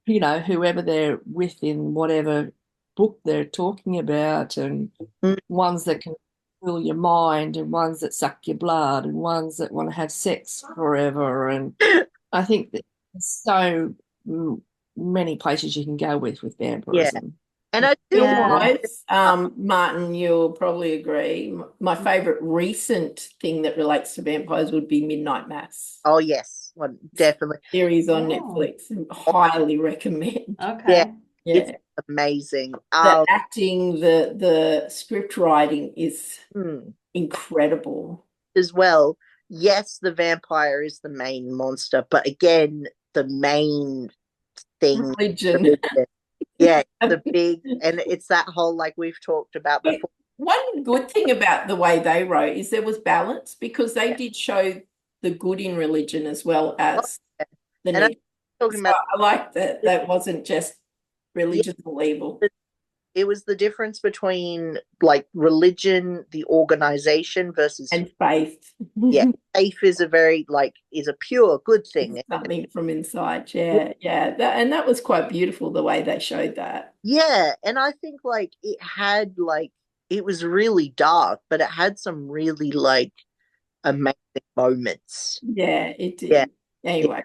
whoever they're with in whatever book they're talking about, and ones that can fill your mind, and ones that suck your blood, and ones that want to have sex forever. And I think that there's so many places you can go with vampirism. And I film-wise, Martin, you'll probably agree, my favorite recent thing that relates to vampires would be Midnight Mass. Oh yes, well, definitely. Series on Netflix. Highly recommend. Okay. Yeah. It's amazing. The acting, the script writing is incredible. As well. Yes, the vampire is the main monster, but again, the main thing. Religion. Yeah, the big, and it's that whole, like we've talked about But before. one good thing about the way they wrote is there was balance, because they did show the good in religion as well as the And I'm negative. talking So about, I like that that wasn't just religion or evil. it was the difference between like religion, the organization versus And faith. yeah, faith is a very like is a pure good thing. It's something from inside. Yeah, yeah. And that was quite beautiful the way they showed that. Yeah, and I think like it was really dark, but it had some really like amazing moments. Yeah, it did. Yeah. Anyway,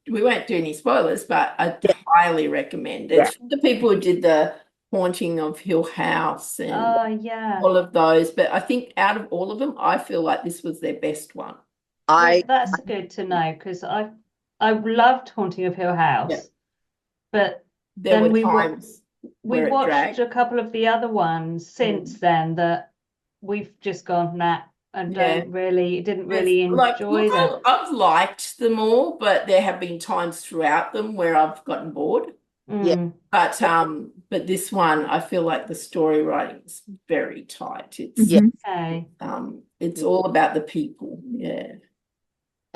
we won't do any spoilers, but I highly recommend it. Yeah. For the people who did the Haunting of Hill House and yeah. all of those, but I think out of all of them, I feel like this was their best one. That's good to know, because I loved Haunting of Hill House, but There then were we times where it watched dragged. a couple of the other ones since then that we've just gone and didn't really enjoy them. I've liked them all, but there have been times throughout them where I've gotten bored. Yeah. But this one, I feel like the story writing is very tight. It's Okay. it's all about the people. Yeah.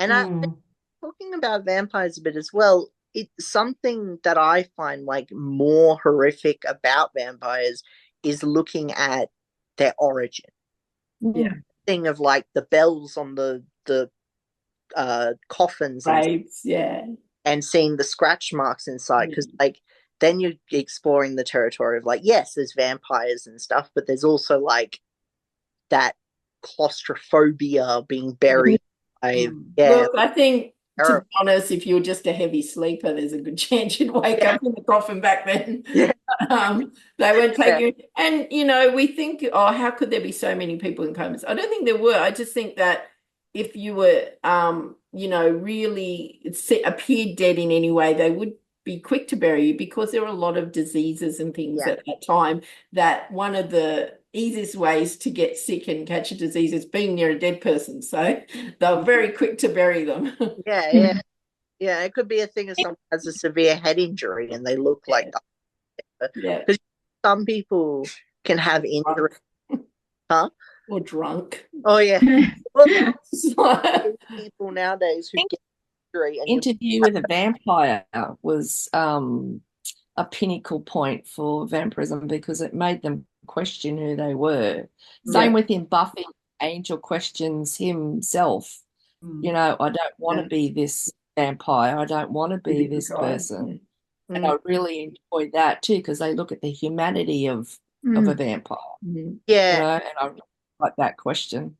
And talking about vampires a bit as well, it's something that I find like more horrific about vampires is looking at their origin. Yeah. Thing of like the bells on the coffins Graves, and seeing the scratch marks inside, because like then you're exploring the territory of like, yes, there's vampires and stuff, but there's also like that claustrophobia being buried alive. Look, I think, to be honest, if you're just a heavy sleeper, there's a good chance you'd wake up in the coffin back then. Yeah. They won't take you. And, we think, oh, how could there be so many people in comas? I don't think there were. I just think that if you were, really appeared dead in any way, they would be quick to bury you, because there were a lot of diseases and things at that time, that one of the easiest ways to get sick and catch a disease is being near a dead person. So they're very quick to bury them. Yeah. It could be a thing if someone has a severe head injury and they look like that. Yeah. Because some people can have injury. Huh? Or drunk. Oh, yeah. Well, people nowadays who get injury. And Interview with a Vampire was a pinnacle point for vampirism, because it made them question who they were. Same with him. Buffy Angel questions himself. I don't want to be this vampire. I don't want to be this person. And I really enjoyed that too, because they look at the humanity of a vampire. Yeah. And I really like that question.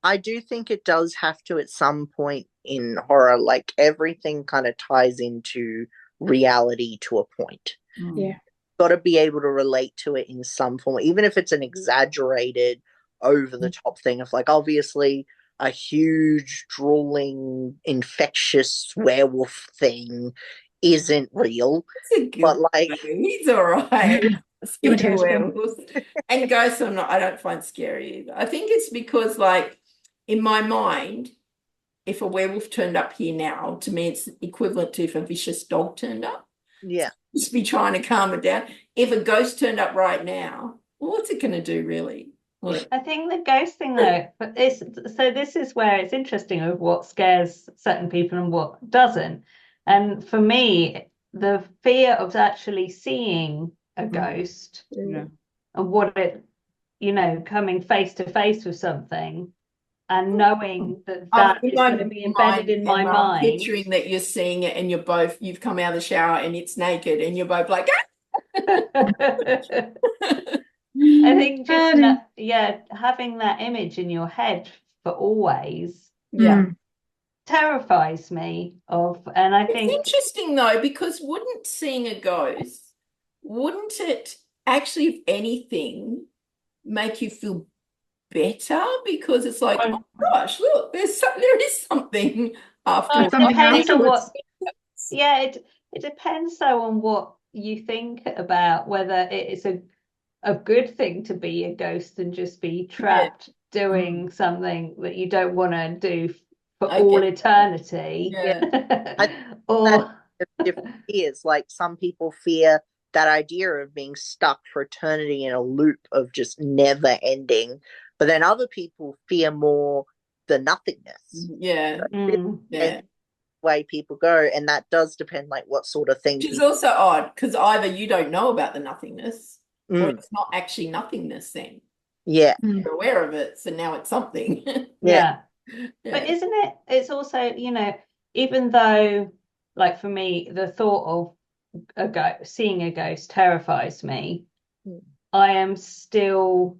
I do think it does have to at some point in horror, like everything kind of ties into reality to a point. Yeah. Got to be able to relate to it in some form, even if it's an exaggerated, over the top thing of like, obviously a huge drooling infectious werewolf thing isn't real, but like he's all right. And ghosts, I don't find scary either. I think it's because, like, in my mind, if a werewolf turned up here now, to me it's equivalent to if a vicious dog turned up. Yeah. Just be trying to calm it down. If a ghost turned up right now, well, what's it going to do, really? I think the ghost thing, though, this is where it's interesting of what scares certain people and what doesn't. And for me, the fear of actually seeing a ghost and what it, coming face to face with something and knowing that is going to be embedded in my mind. Picturing that you're seeing it and you've come out of the shower and it's naked and you're both like, I think just having that image in your head for always terrifies me and I think it's interesting though, because seeing a ghost, wouldn't it actually, if anything, make you feel better? Because it's like, oh gosh, look, there is something after. It depends on what. Yeah, it depends though on what you think about whether it's a good thing to be a ghost and just be trapped doing something that you don't want to do for all eternity. Yeah. Or different fears. Like some people fear that idea of being stuck for eternity in a loop of just never ending, but then other people fear more the nothingness. Yeah. Yeah. Way people go, and that does depend like what sort of thing Which is people... also odd because either you don't know about the nothingness or Mm. it's not actually nothingness then. Yeah. You're aware of it, so now it's something. Yeah. Yeah. But isn't it, it's also, you know, even though, like for me, the thought of seeing a ghost terrifies me, I am still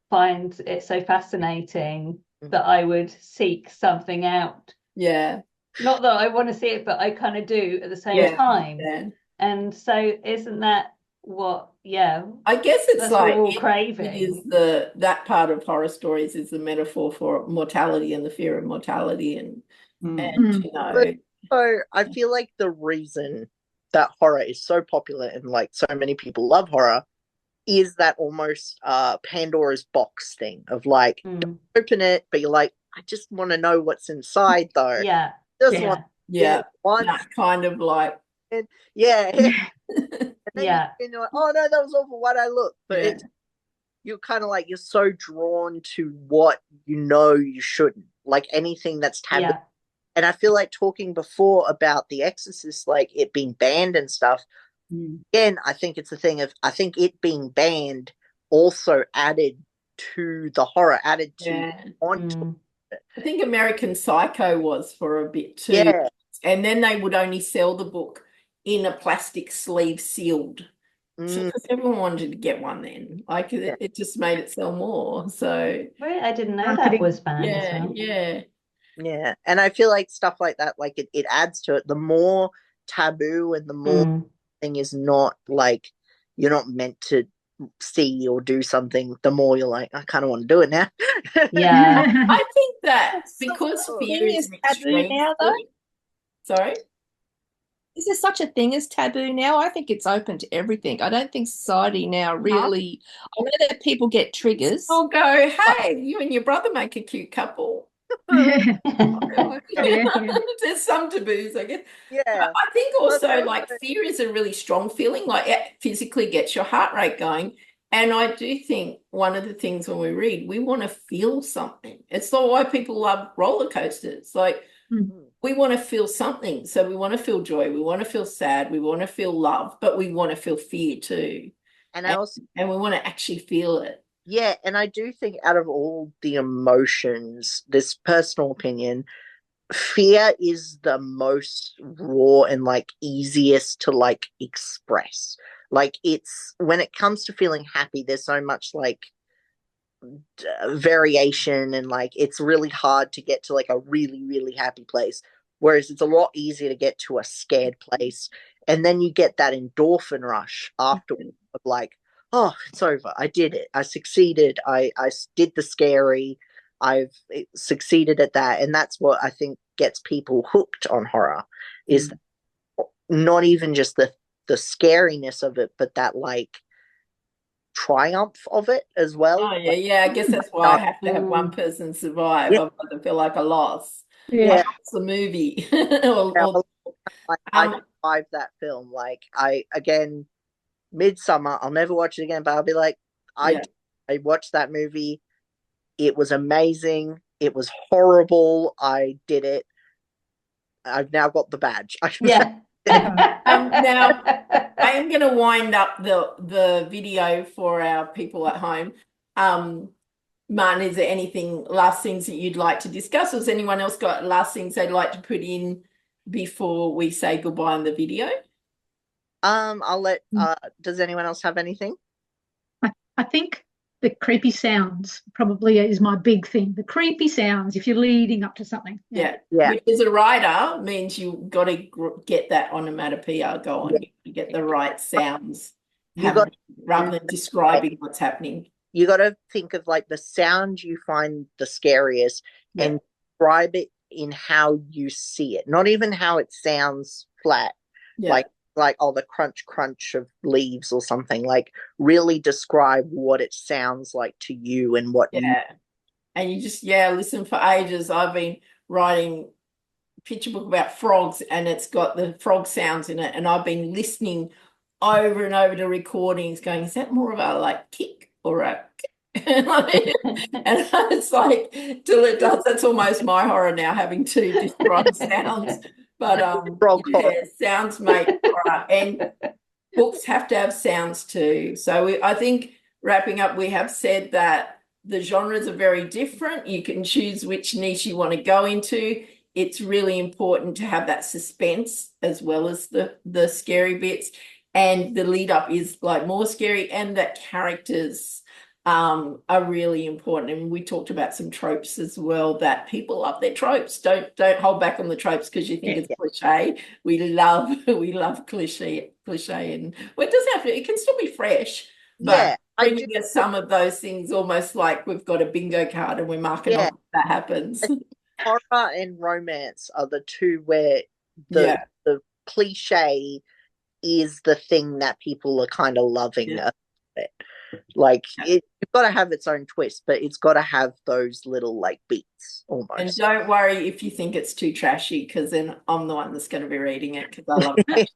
find it so fascinating that I would seek something out. Yeah. Not that I want to see it, but I kind of do at the same time. Yeah. And so isn't that what, I guess it's that's like what we're all it craving. is that part of horror stories is the metaphor for mortality and the fear of mortality and you know. But so I feel like the reason that horror is so popular and like so many people love horror is that almost Pandora's box thing of like don't open it, but you're like, I just want to know what's inside though. Yeah. Just want once. That kind of like and, yeah. And then you're like, oh no, that was awful. Why'd I look? But you're kind of like, you're so drawn to what you know you shouldn't, like anything that's taboo. Yeah. And I feel like talking before about The Exorcist, like it being banned and stuff, again, I think it's a thing of, I think it being banned also added to the horror, added to onto it. I think American Psycho was for a bit too. Yeah. And then they would only sell the book in a plastic sleeve sealed. So because everyone wanted to get one then. Like it just made it sell more. So I didn't know that was banned as well. Yeah. And I feel like stuff like that, like it adds to it. The more taboo and the more thing is not like you're not meant to see or do something, the more you're like, I kind of want to do it now. Yeah. I think that because fear is taboo now, though. Sorry? Is there such a thing as taboo now? I think it's open to everything. I don't think society now really... I know that people get triggers. I'll go, hey, you and your brother make a cute couple. There's some taboos, I guess. Yeah. But I think also like fear is a really strong feeling, like it physically gets your heart rate going. And I do think one of the things when we read, we want to feel something. It's not why people love roller coasters. Like we want to feel something. So we want to feel joy. We want to feel sad. We want to feel love, but we want to feel fear too. And we want to actually feel it. Yeah, and I do think out of all the emotions, this personal opinion, fear is the most raw and like easiest to like express. Like it's when it comes to feeling happy, there's so much like variation and like it's really hard to get to like a really, really happy place. Whereas it's a lot easier to get to a scared place. And then you get that endorphin rush afterwards of like, oh, it's over. I did it. I succeeded. I did the scary. I've succeeded at that. And that's what I think gets people hooked on horror is not even just the scariness of it, but that like triumph of it as well. Oh, yeah. I guess that's why I have to have one person survive. I feel like a loss. Yeah. It's the movie. I survived that film. Like again, Midsummer, I'll never watch it again, but I'll be like, I watched that movie. It was amazing. It was horrible. I did it. I've now got the badge. Now I am going to wind up the video for our people at home. Martin, is there anything, last things that you'd like to discuss? Or has anyone else got last things they'd like to put in before we say goodbye on the video? I'll let, does anyone else have anything? I think the creepy sounds probably is my big thing. The creepy sounds, if you're leading up to something. Yeah. Which as a writer means you've got to get that onomatopoeia going. You get the right sounds rather than describing what's happening. You got to think of like the sound you find the scariest and describe it in how you see it, not even how it sounds flat, like oh, the crunch of leaves or something. Like really describe what it sounds like to you and what and you just listen for ages. I've been writing picture book about frogs, and it's got the frog sounds in it, and I've been listening over and over to recordings going, is that more of a like kick or a and it's like till it does, that's almost my horror now, having to describe sounds. But yeah, sounds make horror, and books have to have sounds too. So I think wrapping up, we have said that the genres are very different. You can choose which niche you want to go into. It's really important to have that suspense as well as the scary bits, and the lead up is like more scary, and that characters are really important. And we talked about some tropes as well, that people love their tropes. Don't hold back on the tropes because you think it's cliche. We love cliche, and well, it doesn't have to, it can still be fresh, but bringing us some of those things, almost like we've got a bingo card and we're marking off that happens. Horror and romance are the two where the cliche is the thing that people are kind of loving. Like you've got to have its own twist, but it's got to have those little like beats almost. And don't worry if you think it's too trashy, because then I'm the one that's going to be reading it, because I love it.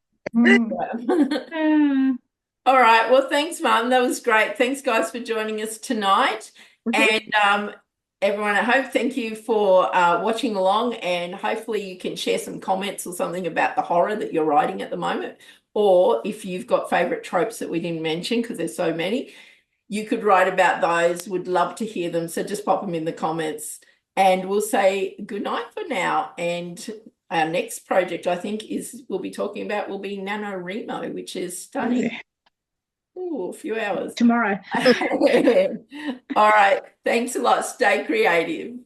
All right. Well, thanks, Martin. That was great. Thanks, guys, for joining us tonight. And everyone at home, thank you for watching along, and hopefully you can share some comments or something about the horror that you're writing at the moment. Or if you've got favorite tropes that we didn't mention, because there's so many, you could write about those. Would love to hear them. So just pop them in the comments, and we'll say good night for now. And our next project, I think, we'll be talking about will be NaNoWriMo, which is stunning. Ooh, a few hours. Tomorrow. All right. Thanks a lot. Stay creative.